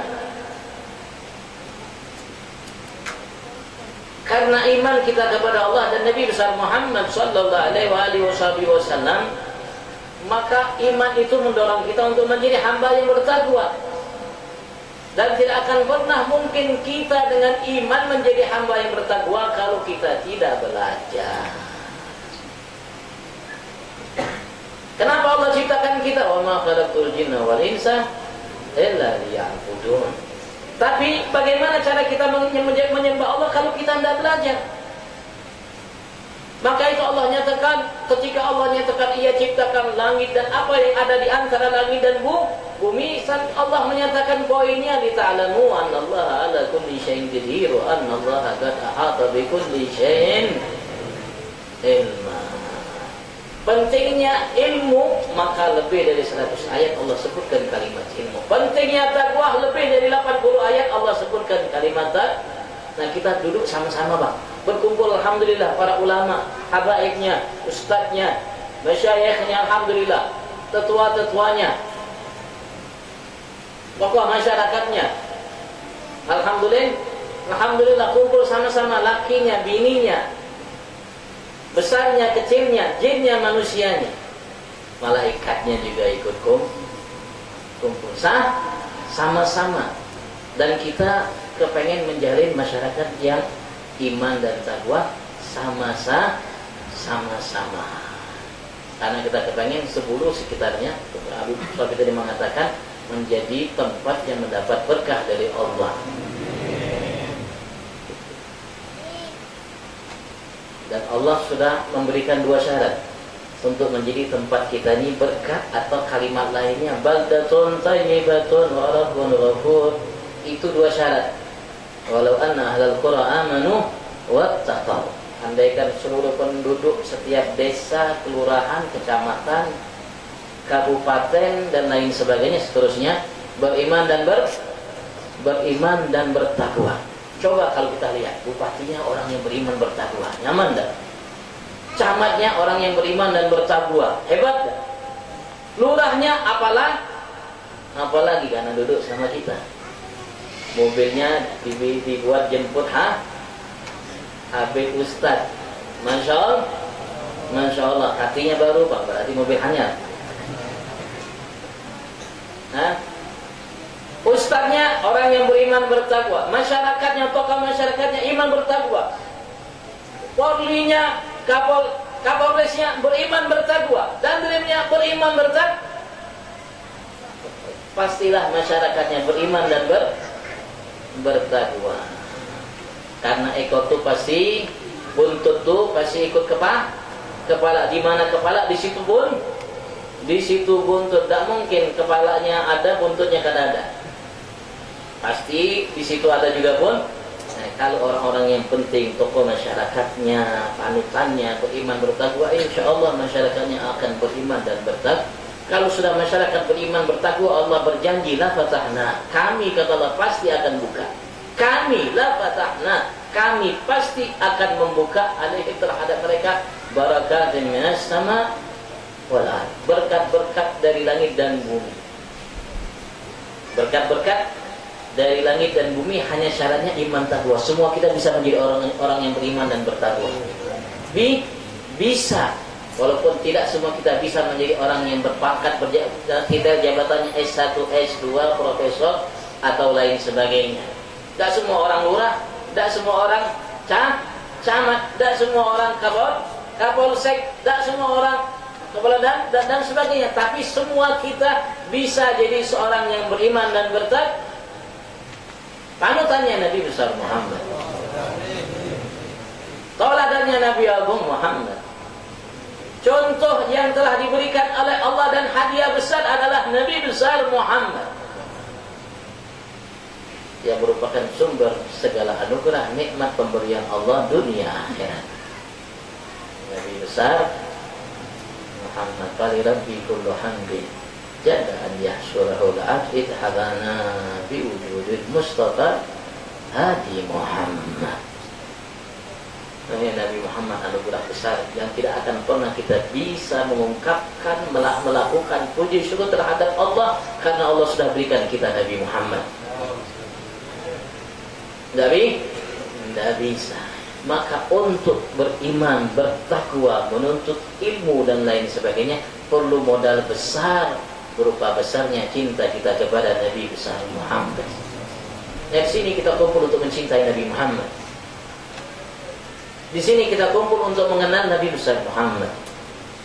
Karena iman kita kepada Allah dan Nabi besar Muhammad sallallahu alaihi wasallam, maka iman itu mendorong kita untuk menjadi hamba yang bertakwa. Dan tidak akan pernah mungkin kita dengan iman menjadi hamba yang bertakwa kalau kita tidak belajar. Kenapa Allah ciptakan kita? Wa ma khalaqtul jinna wal insa illa liya'budun. Tapi bagaimana cara kita menyembah Allah kalau kita tidak belajar? Maka itu Allah nyatakan, ketika Allah nyatakan ia ciptakan langit dan apa yang ada di antara langit dan bumi, Allah menyatakan poinnya lita'lamu annallaha ala kulli syai'in qadir wa annallaha qad ahata bi kulli syai'in ilma. Pentingnya ilmu, maka lebih dari 100 ayat Allah sebutkan kalimat ilmu. Pentingnya takwa, lebih dari 80 ayat Allah sebutkan kalimat takwa. Nah, kita duduk sama-sama, Bang. Berkumpul, alhamdulillah, para ulama, habaibnya, ustadznya, masyayikhnya alhamdulillah, tetua-tetuanya, tokoh masyarakatnya, alhamdulillah kumpul sama-sama, lakinya, bininya, besarnya, kecilnya, jinnya, manusianya, malaikatnya juga ikut kumpul sama-sama. Dan kita kepengen menjalin masyarakat yang iman dan takwa sama-sama. Karena kita kepengen 10 sekitarnya, Abu Sufyan tadi mengatakan, menjadi tempat yang mendapat berkah dari Allah. Dan Allah sudah memberikan 2 syarat untuk menjadi tempat kita ini berkah, atau kalimat lainnya baldatun thayyibatun wa rabbun ghafur. Itu 2 syarat. Walau anna ahlal qura amanu wattaqau. Andaikan seluruh penduduk setiap desa, kelurahan, kecamatan, kabupaten dan lain sebagainya seterusnya beriman dan bertakwa. Coba kalau kita lihat, bupatinya orang yang beriman bertakwa, nyaman dah. Camatnya orang yang beriman dan bertakwa, hebat dah. Lurahnya apalagi karena duduk sama kita. Mobilnya dibuat jemput Habib Ustaz. Masya Allah, kakinya baru Pak, berarti mobil hanyar. Ustaznya orang yang beriman bertakwa, masyarakatnya, tokoh masyarakatnya iman bertakwa, Polrinya, Kapolresnya beriman bertakwa, Danrimnya beriman bertakwa. Pastilah masyarakatnya beriman dan bertakwa. Karena ekor tuh pasti, buntut tuh pasti ikut kepala. Di mana kepala, di situ buntut. Tak mungkin kepalanya ada, buntutnya kan ada. Pasti di situ ada juga pun. Nah, kalau orang-orang yang penting, tokoh masyarakatnya, panutannya beriman bertakwa, insya Allah masyarakatnya akan beriman dan bertakwa. Kalau sudah masyarakat beriman bertakwa, Allah berjanji, la fatahna, kami kata Allah pasti akan buka. Kami la fatahna, kami pasti akan membuka alaihim terhadap mereka barakatin minas sama wal ardh, berkat-berkat dari langit dan bumi. Berkat-berkat dari langit dan bumi, hanya syaratnya iman takwa. Semua kita bisa menjadi orang yang beriman dan bertakwa. Bisa, walaupun tidak semua kita bisa menjadi orang yang berpangkat, kita jabatannya S1, S2, profesor atau lain sebagainya. Tidak semua orang lurah, tidak semua orang camat, tidak semua orang kapolsek, tidak semua orang kepala dan sebagainya. Tapi semua kita bisa jadi seorang yang beriman dan bertakwa. Panutannya Nabi besar Muhammad, tauladannya Nabi Agung Muhammad. Contoh yang telah diberikan oleh Allah dan hadiah besar adalah Nabi besar Muhammad, yang merupakan sumber segala anugerah nikmat pemberian Allah dunia akhirat. Nabi besar Muhammad fali rabbi kullu hamdi jada an yahsurahul abid hadana biwujudil Mustafa Hadi Muhammad. Nabi Muhammad anugerah besar yang tidak akan pernah kita bisa mengungkapkan, melakukan puji syukur terhadap Allah, karena Allah sudah berikan kita Nabi Muhammad. Tidak bisa. Maka untuk beriman, bertakwa, menuntut ilmu dan lain sebagainya, perlu modal besar, berupa besarnya cinta kita kepada Nabi besar Muhammad. Di sini kita kumpul untuk mencintai Nabi Muhammad. Di sini kita kumpul untuk mengenal Nabi besar Muhammad.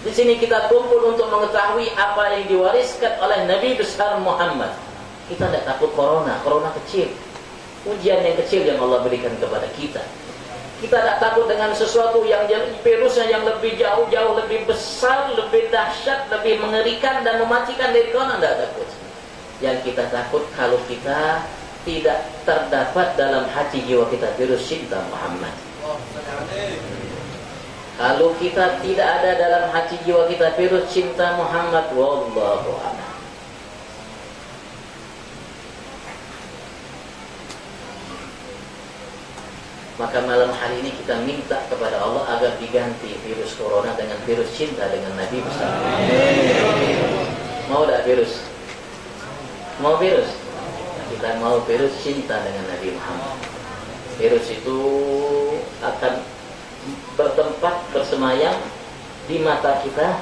Di sini kita kumpul untuk mengetahui apa yang diwariskan oleh Nabi besar Muhammad. Kita tidak takut corona kecil. Ujian yang kecil yang Allah berikan kepada kita. Kita tidak takut dengan sesuatu yang virusnya yang lebih jauh lebih besar, lebih dahsyat, lebih mengerikan dan mematikan dari corona. Tidak takut. Yang kita takut kalau kita tidak terdapat dalam hati jiwa kita virus cinta Muhammad. Kalau kita tidak ada dalam hati jiwa kita virus cinta Muhammad, wallahu a'lam. Maka malam hari ini kita minta kepada Allah agar diganti virus corona dengan virus cinta dengan Nabi Muhammad. Mau tak virus? Mau virus? Kita mau virus cinta dengan Nabi Muhammad. Virus itu akan bertempat bersemayam di mata kita,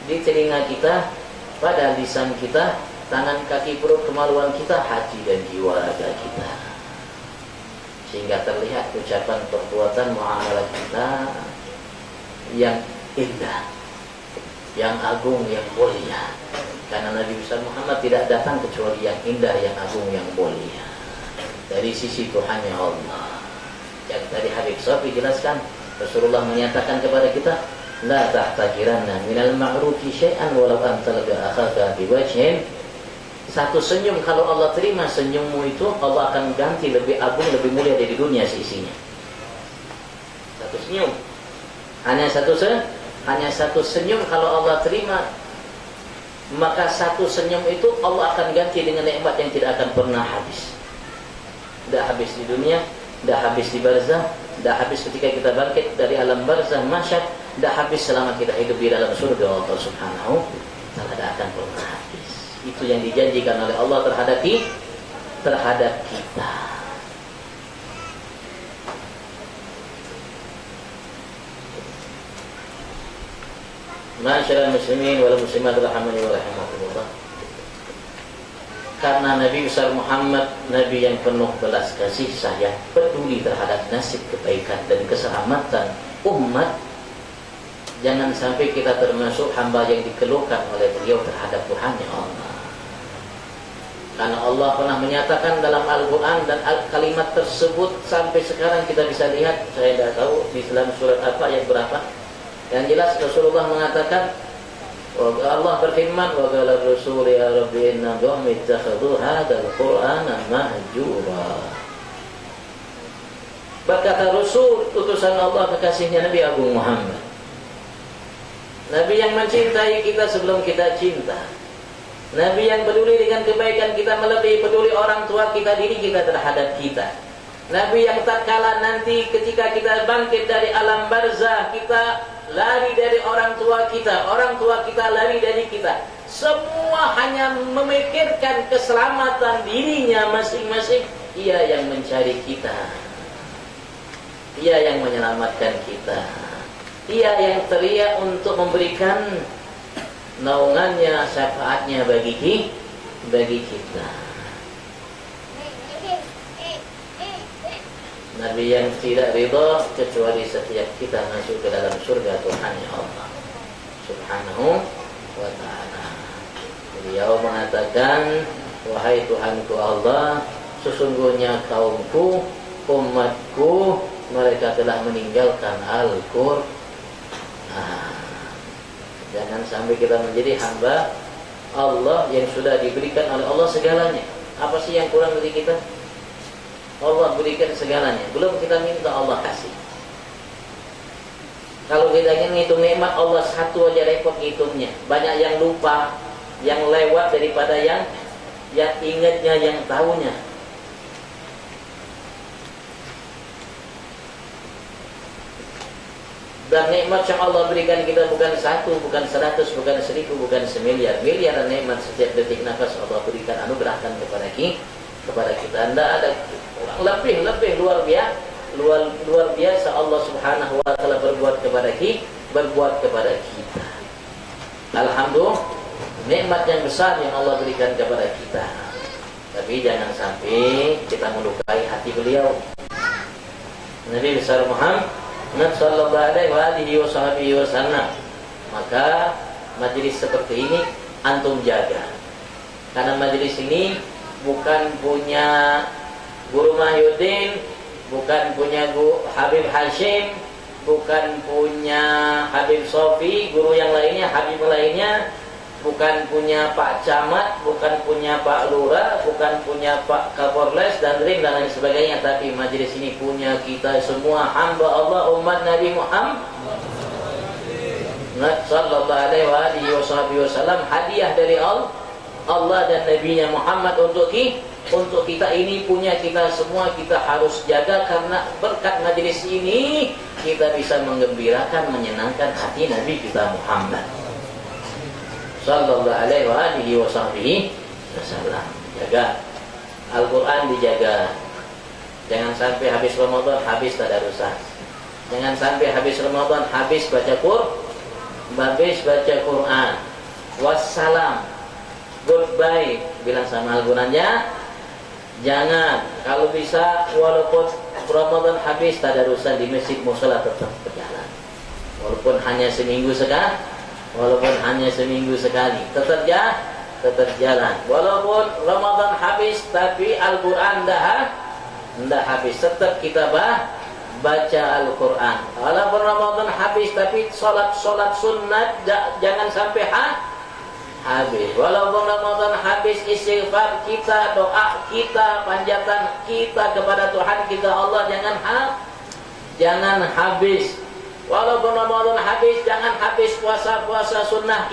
di telinga kita, pada lisan kita, tangan, kaki, perut, kemaluan kita, hati dan jiwa raga kita. Sehingga terlihat ucapan, perbuatan, muamalah kita yang indah, yang agung, yang mulia. Karena Nabi besar Muhammad tidak datang kecuali yang indah, yang agung, yang mulia. Dari sisi Tuhannya Allah. Yang tadi Habib Sofi jelaskan, Rasulullah menyatakan kepada kita, la tahtakiranna minal ma'rufi syai'an walau anta laga akhaka biwajhin. Satu senyum kalau Allah terima senyummu itu, Allah akan ganti lebih agung, lebih mulia dari dunia seisinya. Satu senyum, hanya satu senyum kalau Allah terima, maka satu senyum itu Allah akan ganti dengan nikmat yang tidak akan pernah habis. Tidak habis di dunia, tidak habis di barzah, tidak habis ketika kita bangkit dari alam barzah mahsyar, tidak habis selama kita hidup di dalam surga Allah Subhanahu wa taala, tidak akan pernah habis. Itu yang dijanjikan oleh Allah terhadap kita. Ma'asyiral muslimin wal muslimat rahimani wa rahimakumullah. Karena Nabi besar Muhammad, Nabi yang penuh belas kasih sayang, peduli terhadap nasib kebaikan dan keselamatan umat, jangan sampai kita termasuk hamba yang dikeluhkan oleh beliau terhadap Tuhannya Allah. Karena Allah pernah menyatakan dalam Al-Quran, dan kalimat tersebut sampai sekarang kita bisa lihat, saya tidak tahu di dalam surat apa, ayat berapa. Yang jelas Rasulullah mengatakan, Allah berfirman, wa qala ar-rasul ya rabbi inna qaumi ittakhadhu hadzal qur'ana mahjura. Berkata Rasul, utusan Allah kekasihnya Nabi Agung Muhammad, Nabi yang mencintai kita sebelum kita cinta, Nabi yang peduli dengan kebaikan kita melebihi peduli orang tua kita, diri kita terhadap kita. Nabi yang tak kala nanti ketika kita bangkit dari alam barzah, kita lari dari orang tua kita lari dari kita. Semua hanya memikirkan keselamatan dirinya masing-masing. Ia yang mencari kita, Ia yang menyelamatkan kita, Ia yang teriak untuk memberikan naungannya, syafaatnya bagi kita. Nabi yang tidak ridha kecuali setiap kita masuk ke dalam surga Tuhannya Allah Subhanahu wa ta'ala. Beliau mengatakan, wahai Tuhanku Allah, sesungguhnya kaumku, umatku, mereka telah meninggalkan Al-Qur'an. Jangan sampai kita menjadi hamba Allah yang sudah diberikan oleh Allah segalanya. Apa sih yang kurang dari kita? Allah berikan segalanya, belum kita minta Allah kasih. Kalau kita ingin ngitung nikmat Allah satu aja repot ngitungnya. Banyak yang lupa, yang lewat daripada yang ingatnya, yang tahunya. Dan nikmat yang Allah berikan kita bukan satu, bukan 100, bukan 1000, bukan semiliar. Miliaran nikmat setiap detik nafas Allah berikan, anugerahkan kepada kita. Anda ada lebih luar biasa Allah Subhanahu wa ta'ala berbuat kepada kita. Alhamdulillah, nikmat yang besar yang Allah berikan kepada kita. Tapi jangan sampai kita melukai hati beliau. Nabi besar Muhammad sallallahu alaihi wasallam. Maka majelis seperti ini antum jaga. Karena majelis ini bukan punya Guru Mahyudin, bukan punya Habib Hashim, bukan punya Habib Sofi, guru yang lainnya, Habib lainnya, bukan punya Pak Camat, bukan punya Pak Lurah, bukan punya Pak Kapolres dan Rim dan lain sebagainya. Tapi majelis ini punya kita semua hamba Allah, umat Nabi Muhammad sallallahu alaihi wasallam, hadiah dari Allah dan Nabi-Nya Muhammad untuk untuk kita ini punya kita semua, kita harus jaga karena berkat majelis ini kita bisa menggembirakan, menyenangkan hati Nabi kita Muhammad sallallahu alaihi wasallam. Jaga Al-Quran, dijaga. Jangan sampai habis Ramadan habis tadarusan. Jangan sampai habis Ramadan habis baca Quran. Wassalam, goodbye, bilang sama Al-Qurannya. Jangan, kalau bisa walaupun Ramadan habis tadarusan di masjid mushola tetap berjalan. Walaupun hanya seminggu sekali, tetap jalan. Walaupun Ramadan habis tapi Al-Quran ndak habis, tetap kita baca Al-Quran. Walaupun Ramadan habis tapi sholat sunat jangan sampai habis. Walaupun Ramadan habis istighfar kita, doa kita, panjatan kita kepada Tuhan kita Allah jangan habis. Walaupun Ramadan habis jangan habis puasa sunnah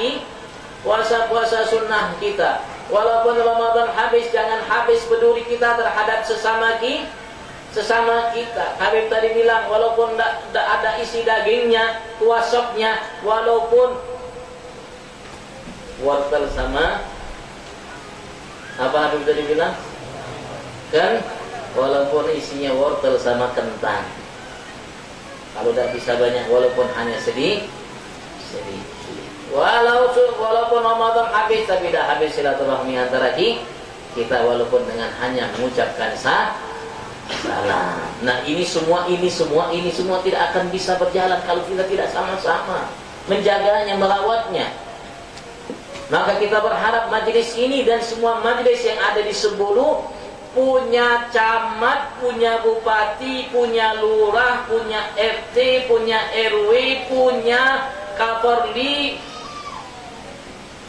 Walaupun Ramadan habis jangan habis peduli kita terhadap sesama kita. Habib tadi bilang walaupun tidak ada isi dagingnya, kuasopnya, walaupun wortel sama apa Habib tadi bilang kan, walaupun isinya wortel sama kentang, kalau tidak bisa banyak, walaupun hanya sedikit. Walaupun Ramadan habis tapi tidak habis silaturahmi antara kita, walaupun dengan hanya mengucapkan salam. Nah ini semua tidak akan bisa berjalan kalau kita tidak sama-sama menjaganya, merawatnya. Maka kita berharap majelis ini dan semua majelis yang ada di Sebulu punya camat, punya bupati, punya lurah, punya RT, punya RW, punya Kapolri,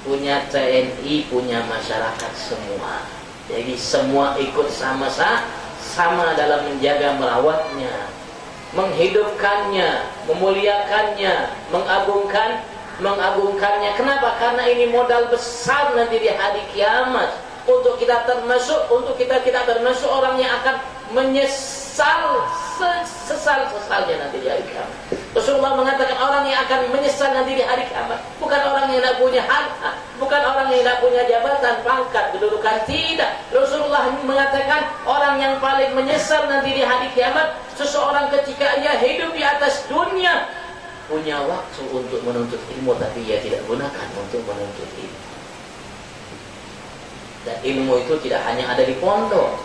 punya TNI, punya masyarakat semua. Jadi semua ikut sama-sama dalam menjaga, merawatnya, menghidupkannya, memuliakannya, mengagungkannya. Kenapa? Karena ini modal besar nanti di hari kiamat. Untuk kita tidak termasuk orang yang akan menyesal sesal-sesalnya nanti di hari kiamat. Rasulullah mengatakan orang yang akan menyesal nanti di hari kiamat bukan orang yang tidak punya harta, bukan orang yang tidak punya jabatan, pangkat, kedudukan, tidak. Rasulullah mengatakan orang yang paling menyesal nanti di hari kiamat seseorang ketika ia hidup di atas dunia punya waktu untuk menuntut ilmu tapi ia tidak gunakan untuk menuntut ilmu. Dan ilmu itu tidak hanya ada di pondok.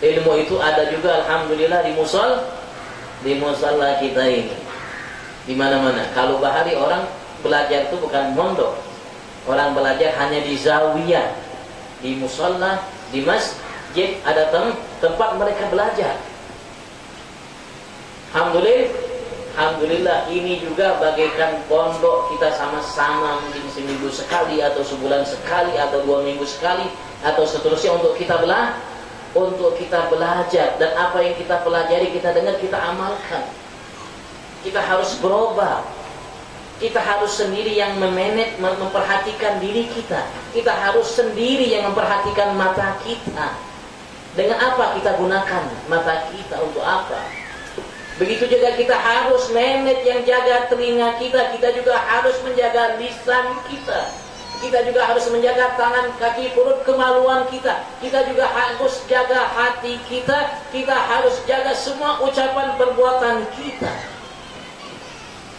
Ilmu itu ada juga alhamdulillah di musalla kita ini. Di mana-mana. Kalau bahari orang belajar itu bukan pondok. Orang belajar hanya di zawiyah, di musalla, di masjid ada tempat mereka belajar. Alhamdulillah ini juga bagaikan pondok, kita sama-sama mungkin seminggu sekali atau sebulan sekali atau 2 minggu sekali atau seterusnya untuk kita belajar, dan apa yang kita pelajari, kita dengar, kita amalkan. Kita harus berubah. Kita harus sendiri yang memperhatikan diri kita. Kita harus sendiri yang memperhatikan mata kita. Dengan apa kita gunakan mata kita, untuk apa? Begitu juga kita harus manage yang jaga telinga kita. Kita juga harus menjaga lisan kita. Kita juga harus menjaga tangan, kaki, perut, kemaluan kita. Kita juga harus jaga hati kita. Kita harus jaga semua ucapan perbuatan kita.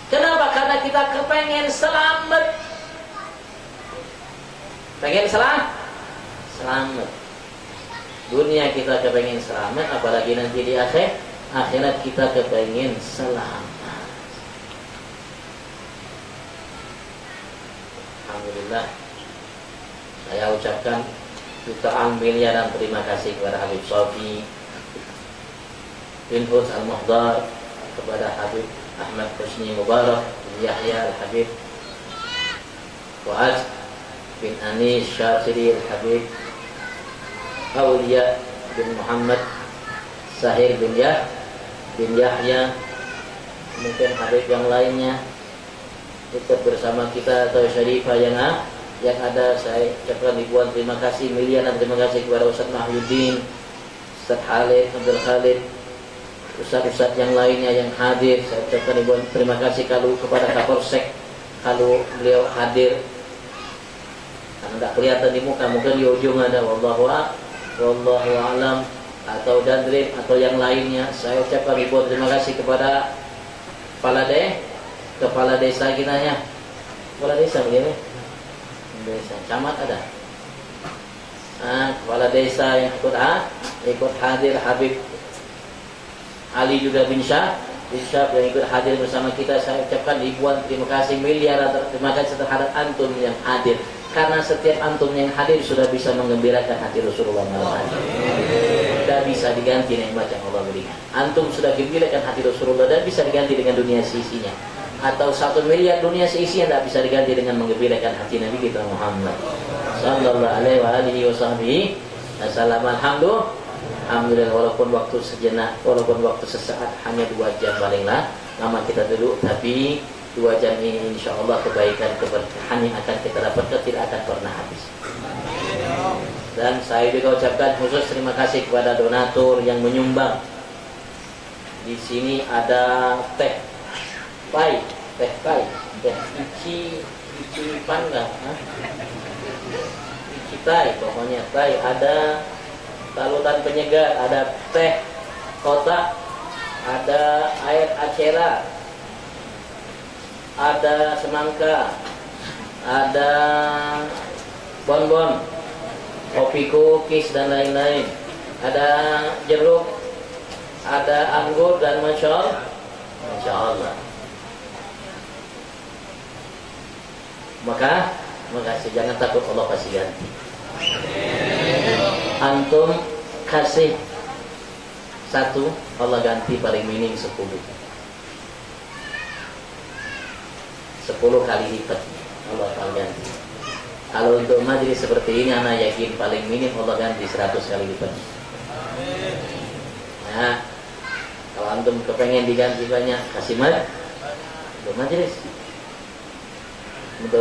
Kenapa? Karena kita kepengen selamat. Pengen selamat. Dunia kita kepengen selamat, apalagi nanti di akhirat kita kepengen selamat. Alhamdulillah, saya ucapkan jutaan miliaran terima kasih kepada Habib Sofi bin Hud Al-Muhdar, kepada Habib Ahmad Husni Mubarak bin Yahya Al-Habib, Fuad bin Anis Syafiri Al-Habib, Aulia bin Muhammad Sahir bin Yahya, mungkin Habib yang lainnya ikut bersama kita, atau Syarifah yang ada saya ucapkan ribuan terima kasih, miliaran terima kasih kepada Ustaz Mahyudin, Ustaz Khalid, Abdul Khalid, Ustaz-Ustaz yang lainnya yang hadir. Saya ucapkan ribuan terima kasih kalau kepada Kapolsek, kalau beliau hadir. Karena tidak kelihatan di muka, mungkin di ujung ada wallahu a'lam atau Dandrim atau yang lainnya. Saya ucapkan ribuan terima kasih kepada kepala desa kita ya. Kepala desa begini. Desa, camat ada. Kepala desa yang ikut hadir, Habib Ali juga bin Syah yang ikut hadir bersama kita. Saya ucapkan ribuan terima kasih, miliaran terima kasih terhadap antum yang hadir. Karena setiap antum yang hadir sudah bisa menggembirakan hati Rasulullah malam hari. Tidak bisa diganti nikmat yang Allah berikan. Antum sudah gembirakan hati Rasulullah dan bisa diganti dengan dunia seisinya. Atau 1 miliar dunia seisinya tidak bisa diganti dengan menggembirakan hati Nabi kita Muhammad sallallahu alaihi wasallam. Alhamdulillah, walaupun waktu sejenak, walaupun waktu sesaat, hanya 2 jam paling lama kita duduk, tapi 2 jam ini insya Allah kebaikan, keberkahan yang akan kita dapatkan tidak akan pernah habis. Dan saya juga ucapkan khusus terima kasih kepada donatur yang menyumbang. Di sini ada teh ici pangga, ici tai, pokoknya tai, ada larutan penyegar, ada teh kotak, ada air acera, ada semangka, ada bonbon, kopi cookies dan lain-lain, ada jeruk, ada anggur dan masya Allah. Maka jangan takut, Allah pasti ganti. Antum kasih 1, Allah ganti paling minim 10 kali lipat Allah akan ganti. Kalau untuk majlis seperti ini, anak yakin paling minim Allah ganti 100 kali lipat. Nah, kalau antum kepengen diganti banyak, kasih untuk majlis. Untuk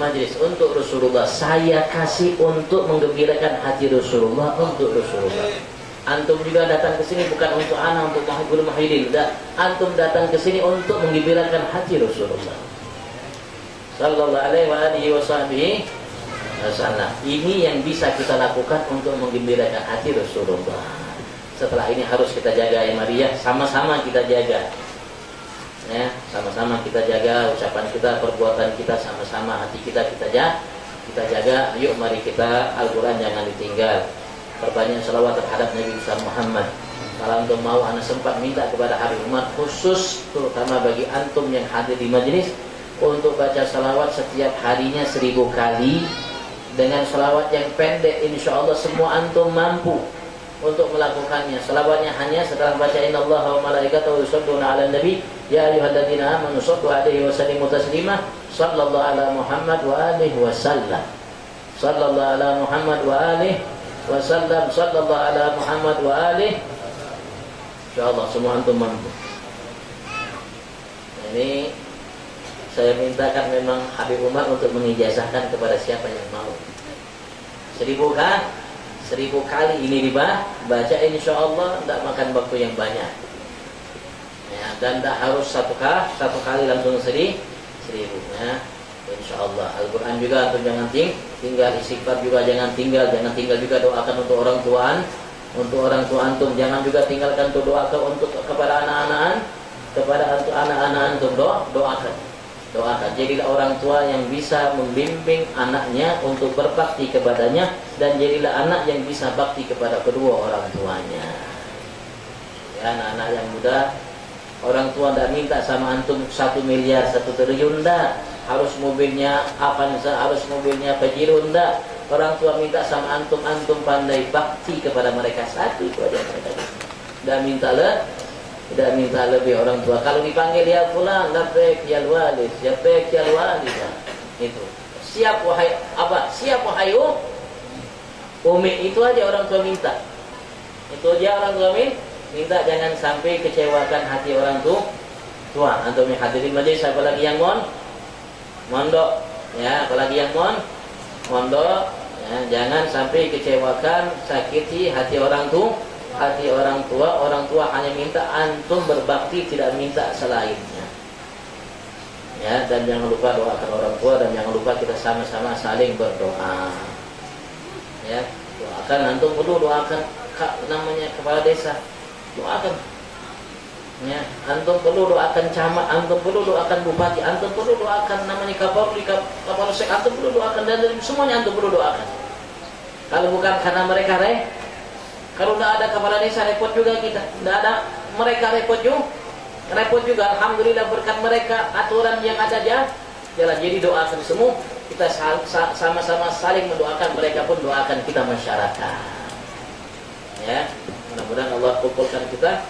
majlis, untuk Rasulullah. Saya kasih untuk menggembirakan hati Rasulullah, untuk Rasulullah. Antum juga datang ke sini bukan untuk anak, untuk Guru Muhyiddin. Antum datang ke sini untuk menggembirakan hati Rasulullah sallallahu alaihi wasallam. Ini yang bisa kita lakukan untuk menggembirakan hati Rasulullah. Setelah ini harus kita jaga ya Maria, sama-sama kita jaga. Ya, sama-sama kita jaga ucapan kita, perbuatan kita, sama-sama hati kita jaga. Yuk mari kita Al-Quran jangan ditinggal. Perbanyak salawat terhadap Nabi Muhammad. Kalau antum mau, anak sempat minta kepada Habib Umar khusus terutama bagi antum yang hadir di majlis untuk baca salawat setiap harinya 1000 kali dengan salawat yang pendek. Insya Allah semua antum mampu untuk melakukannya. Salawatnya hanya setelah baca innallaha wa malaikatahu yusholluna 'alan nabi ya ayyuhalladzina amanu shallu 'alaihi wa sallimu taslima sallallahu ala Muhammad wa alihi wasallam sallallahu ala Muhammad wa alihi wasallam sallallahu ala Muhammad wa alihi. Insyaallah semua antum mampu. Ini saya mintakan memang Habib Umar untuk mengijazahkan kepada siapa yang mau. 1000 kan? 1000 kali ini dibaca, insya Allah tidak makan waktu yang banyak ya, dan tidak harus satu kali langsung 1000 ya. Insya Allah Al-Quran juga antum jangan tinggal, istighfar juga jangan tinggal juga. Doakan untuk orang tua antum, jangan juga tinggalkan untuk doakan untuk kepada anak-anak antum, doakan. Jadilah orang tua yang bisa membimbing anaknya untuk berbakti kepadanya, dan jadilah anak yang bisa bakti kepada kedua orang tuanya. Ya, anak-anak yang muda, orang tua tidak minta sama antum 1 miliar 1 triliun, tidak. Harus mobilnya Avanza, harus mobilnya Pajero, tidak. Orang tua minta sama antum pandai bakti kepada mereka, 1 itu aja mereka. Tidak minta lebih orang tua. Kalau dipanggil ya fulan, labbaik ya walid, labbaik ya walidah. Itu. Siap wahai umi, itu aja orang tua minta. Itu aja orang tua minta, jangan sampai kecewakan hati orang tua. Antum yang hadirin majlis, siapa lagi yang mondok? Ya, apalagi yang mondok, ya, jangan sampai kecewakan, sakiti hati orang tua. Orang tua hanya minta antum berbakti, tidak minta selainnya. Ya, dan jangan lupa doakan orang tua, dan jangan lupa kita sama-sama saling berdoa. Ya, doakan, antum perlu doakan namanya kepala desa, doakan. Ya, antum perlu doakan camat, antum perlu doakan bupati, antum perlu doakan namanya kapolsek, antum perlu doakan, dan semuanya antum perlu doakan. Kalau bukan karena mereka kalau tidak ada kepala desa repot juga kita, tidak ada mereka repot juga. Alhamdulillah berkat mereka aturan yang ada jalan. Jadi doakan semua, kita sama-sama saling mendoakan, mereka pun doakan kita masyarakat. Ya, mudah-mudahan Allah kumpulkan kita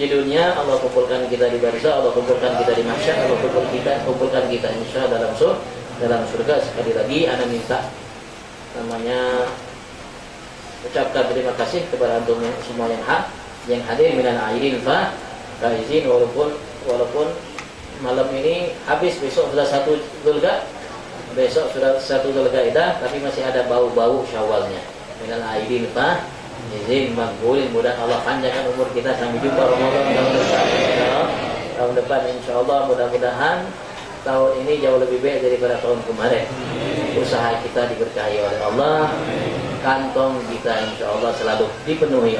di dunia, Allah kumpulkan kita di barzah, Allah kumpulkan kita di mahsyar, Allah kumpulkan kita insyaallah dalam surga. Sekali lagi ana minta namanya ucapkan terima kasih kepada antum semua yang hadir minan aidin faizin, walaupun malam ini habis, besok sudah 1 Dzulqa'dah, tapi masih ada bau-bau Syawalnya. Minal aidin faizin maqbulin, mudah Allah panjangkan umur kita sampai jumpa Ramadan tahun depan insyaallah. Mudah-mudahan tahun ini jauh lebih baik daripada tahun kemarin. Usaha kita diberkahi oleh Allah, kantong kita insyaallah selalu dipenuhi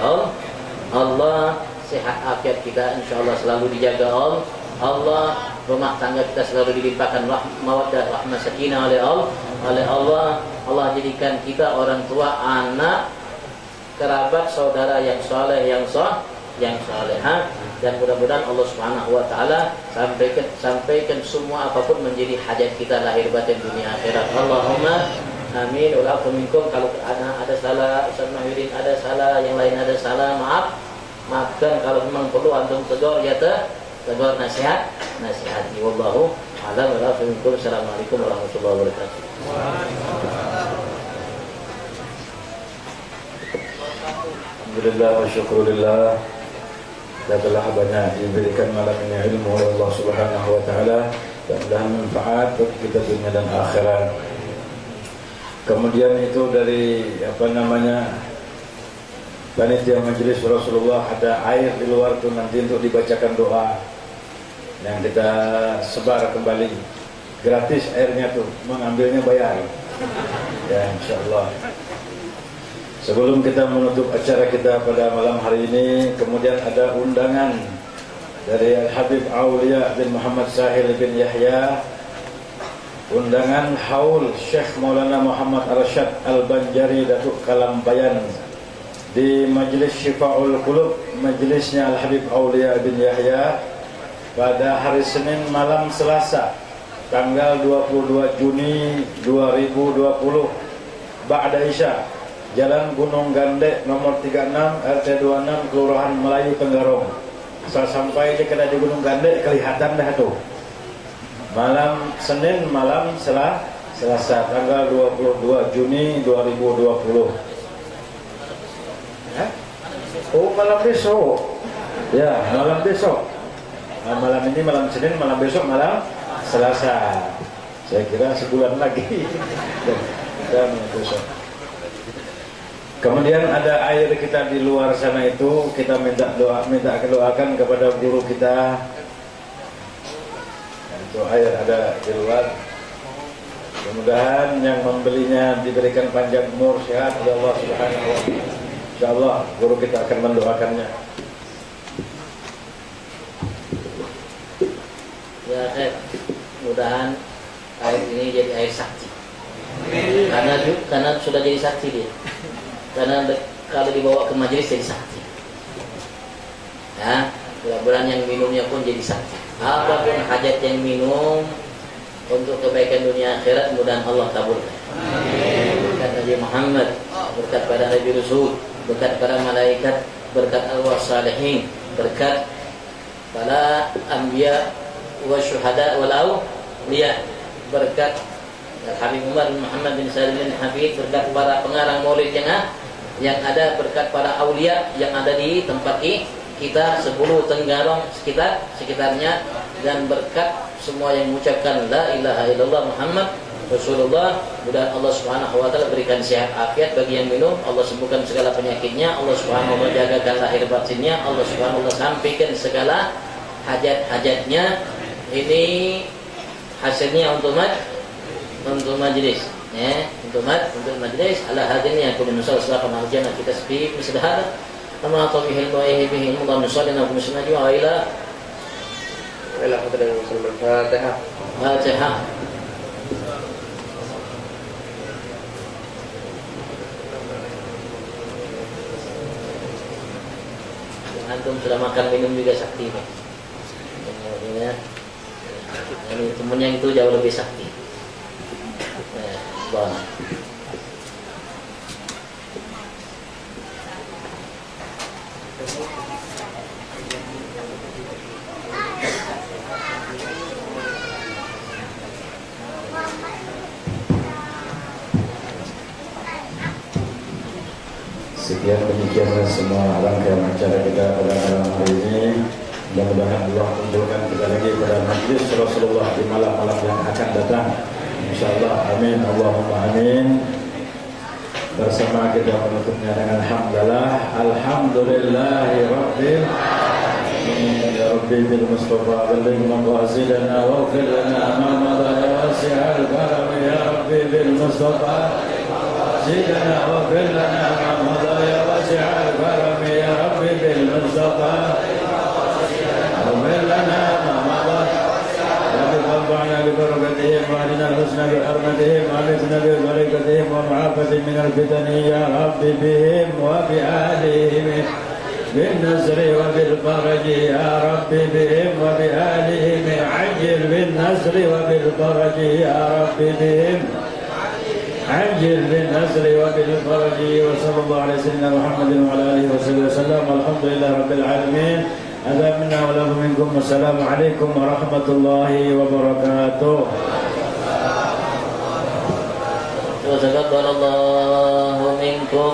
Allah, sehat afiat kita insyaallah selalu dijaga Allah, rumah tangga kita selalu dilimpahkan mawaddah rahmah sakinah oleh Allah. Allah jadikan kita orang tua, anak, kerabat, saudara yang saleh, yang salehah, dan mudah-mudahan Allah Subhanahu wa taala sampaikan semua apapun menjadi hajat kita lahir batin dunia akhirat. Allahumma amin. Walaupun minkum, kalau ada salah, Ustaz Mahyudin ada salah, yang lain ada salah, maafkan. Kalau memang perlu antum tegur, ya tegur, nasihati. Wallahu a'lam. Walaupun minkum. Assalamualaikum warahmatullahi wabarakatuh. Alhamdulillah wa syukurillah. Kita telah banyak diberikan malam ini ilmu oleh Allah Subhanahu wa taala, dan mudah manfaat bagi kita dunia dan akhirat. Kemudian itu dari panitia majelis Rasulullah, ada air di luar itu nanti untuk dibacakan doa yang kita sebar kembali. Gratis airnya tuh, mengambilnya bayar. Ya, insyaallah. Sebelum kita menutup acara kita pada malam hari ini, kemudian ada undangan dari Al-Habib Aulia bin Muhammad Sahil bin Yahya, undangan haul Syekh Maulana Muhammad Arsyad Al-Banjari Datuk Kalambayan di Majlis Syifa'ul Qulub, majlisnya Al-Habib Aulia bin Yahya pada hari Senin malam Selasa tanggal 22 Juni 2020 Ba'da Isya, Jalan Gunung Gandek nomor 36 RT 26 Kelurahan Melayu Tenggarong. Saya sampai di kedai di Gunung Gandek kelihatan dah tuh. Malam Senin malam Selasa tanggal 22 Juni 2020. Oh, malam besok. Ya, malam besok. Nah, malam ini malam Senin, malam besok malam Selasa. Saya kira sebulan lagi. Dan besok. Kemudian ada air kita di luar sana itu, kita minta doakan kepada guru kita. Itu air ada di luar. Mudah-mudahan yang membelinya diberikan panjang umur, sehat oleh Allah Subhanahu wa taala. Insyaallah guru kita akan mendoakannya. Ya, mudah-mudahan air ini jadi air sakti. Karena sudah jadi sakti dia. Karena kalau dibawa ke majelis jadi sakti. Ya, mudah-mudahan yang minumnya pun jadi sakti. Apapun hajat yang minum untuk kebaikan dunia akhirat, mudah-mudahan Allah kabulkan. Berkat Nabi Muhammad, berkat pada Nabi Rasul, berkat para malaikat, berkat arwah salihin, berkat para anbiya wa syuhada wal awliya, berkat Habib Umar bin Muhammad bin Salim bin Habib, berkat para pengarang maulid yang ada, berkat para aulia yang ada di tempat kita 10 Tenggarong sekitarnya, dan berkat semua yang mengucapkan la ilaha illallah Muhammad Rasulullah. Mudah Allah Subhanahu wa taala berikan sehat afiat bagi yang minum, Allah sembuhkan segala penyakitnya, Allah Subhanahu wa taala jagakan lahir batinnya, Allah Subhanahu wa taala sampaikan segala hajat-hajatnya. Ini hasilnya untuk majlis, ya, untuk majlis ala hadin yang kullu nusal sallallahu alaihi wasallam kita sepi misdahada ama tabihil mu'ayyibihi mudam sallallahu alaihi wasallam wa ila hadratil Fatihah. Fatihah. Antum sudah makan minum juga sakti, Pak. Ini temennya itu jauh lebih sakti. Bang. Sekian demikianlah semua rangkaian acara kita pada malam hari ini. Mudah-mudahan Allah kumpulkan kita lagi pada majlis Rasulullah di malam-malam yang akan datang. InsyaAllah, amin, Allahumma amin. Bersama kita menutupnya dengan hamdalah. Alhamdulillahi Rabbil Alamin. Ya Rabbi bil Mustafa balligh maqasidana waghfir lana ma madha ya wasi'al karam. Ya Rabbi bil Mustafa زدنا واغفر لنا ما مضى يا واسع الكرم يا ربي بالمصطفى اغفر لنا ما مضى رب ارفعنا ببركتهم واهدنا الحسنى بحرمتهم وامتنا ببركتهم ومعافة من الفتن يا رب بهم وبآلهم بالنصر وبالفرج يا رب بهم وبآلهم عجل بالنصر وبالفرج يا رب بهم عجل بالنصر وبالفرج. وصلى الله على سيدنا محمد وعلى اله وصحبه وسلم والحمد لله رب العالمين. هذا منا وله منكم والسلام عليكم ورحمة الله وبركاته. وتقبل الله منكم.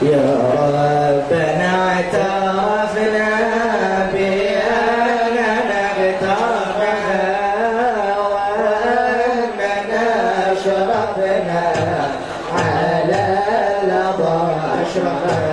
يا ربنا اعترفنا بأننا اغترنا وأننا شرفنا على الأبرار اشرح لنا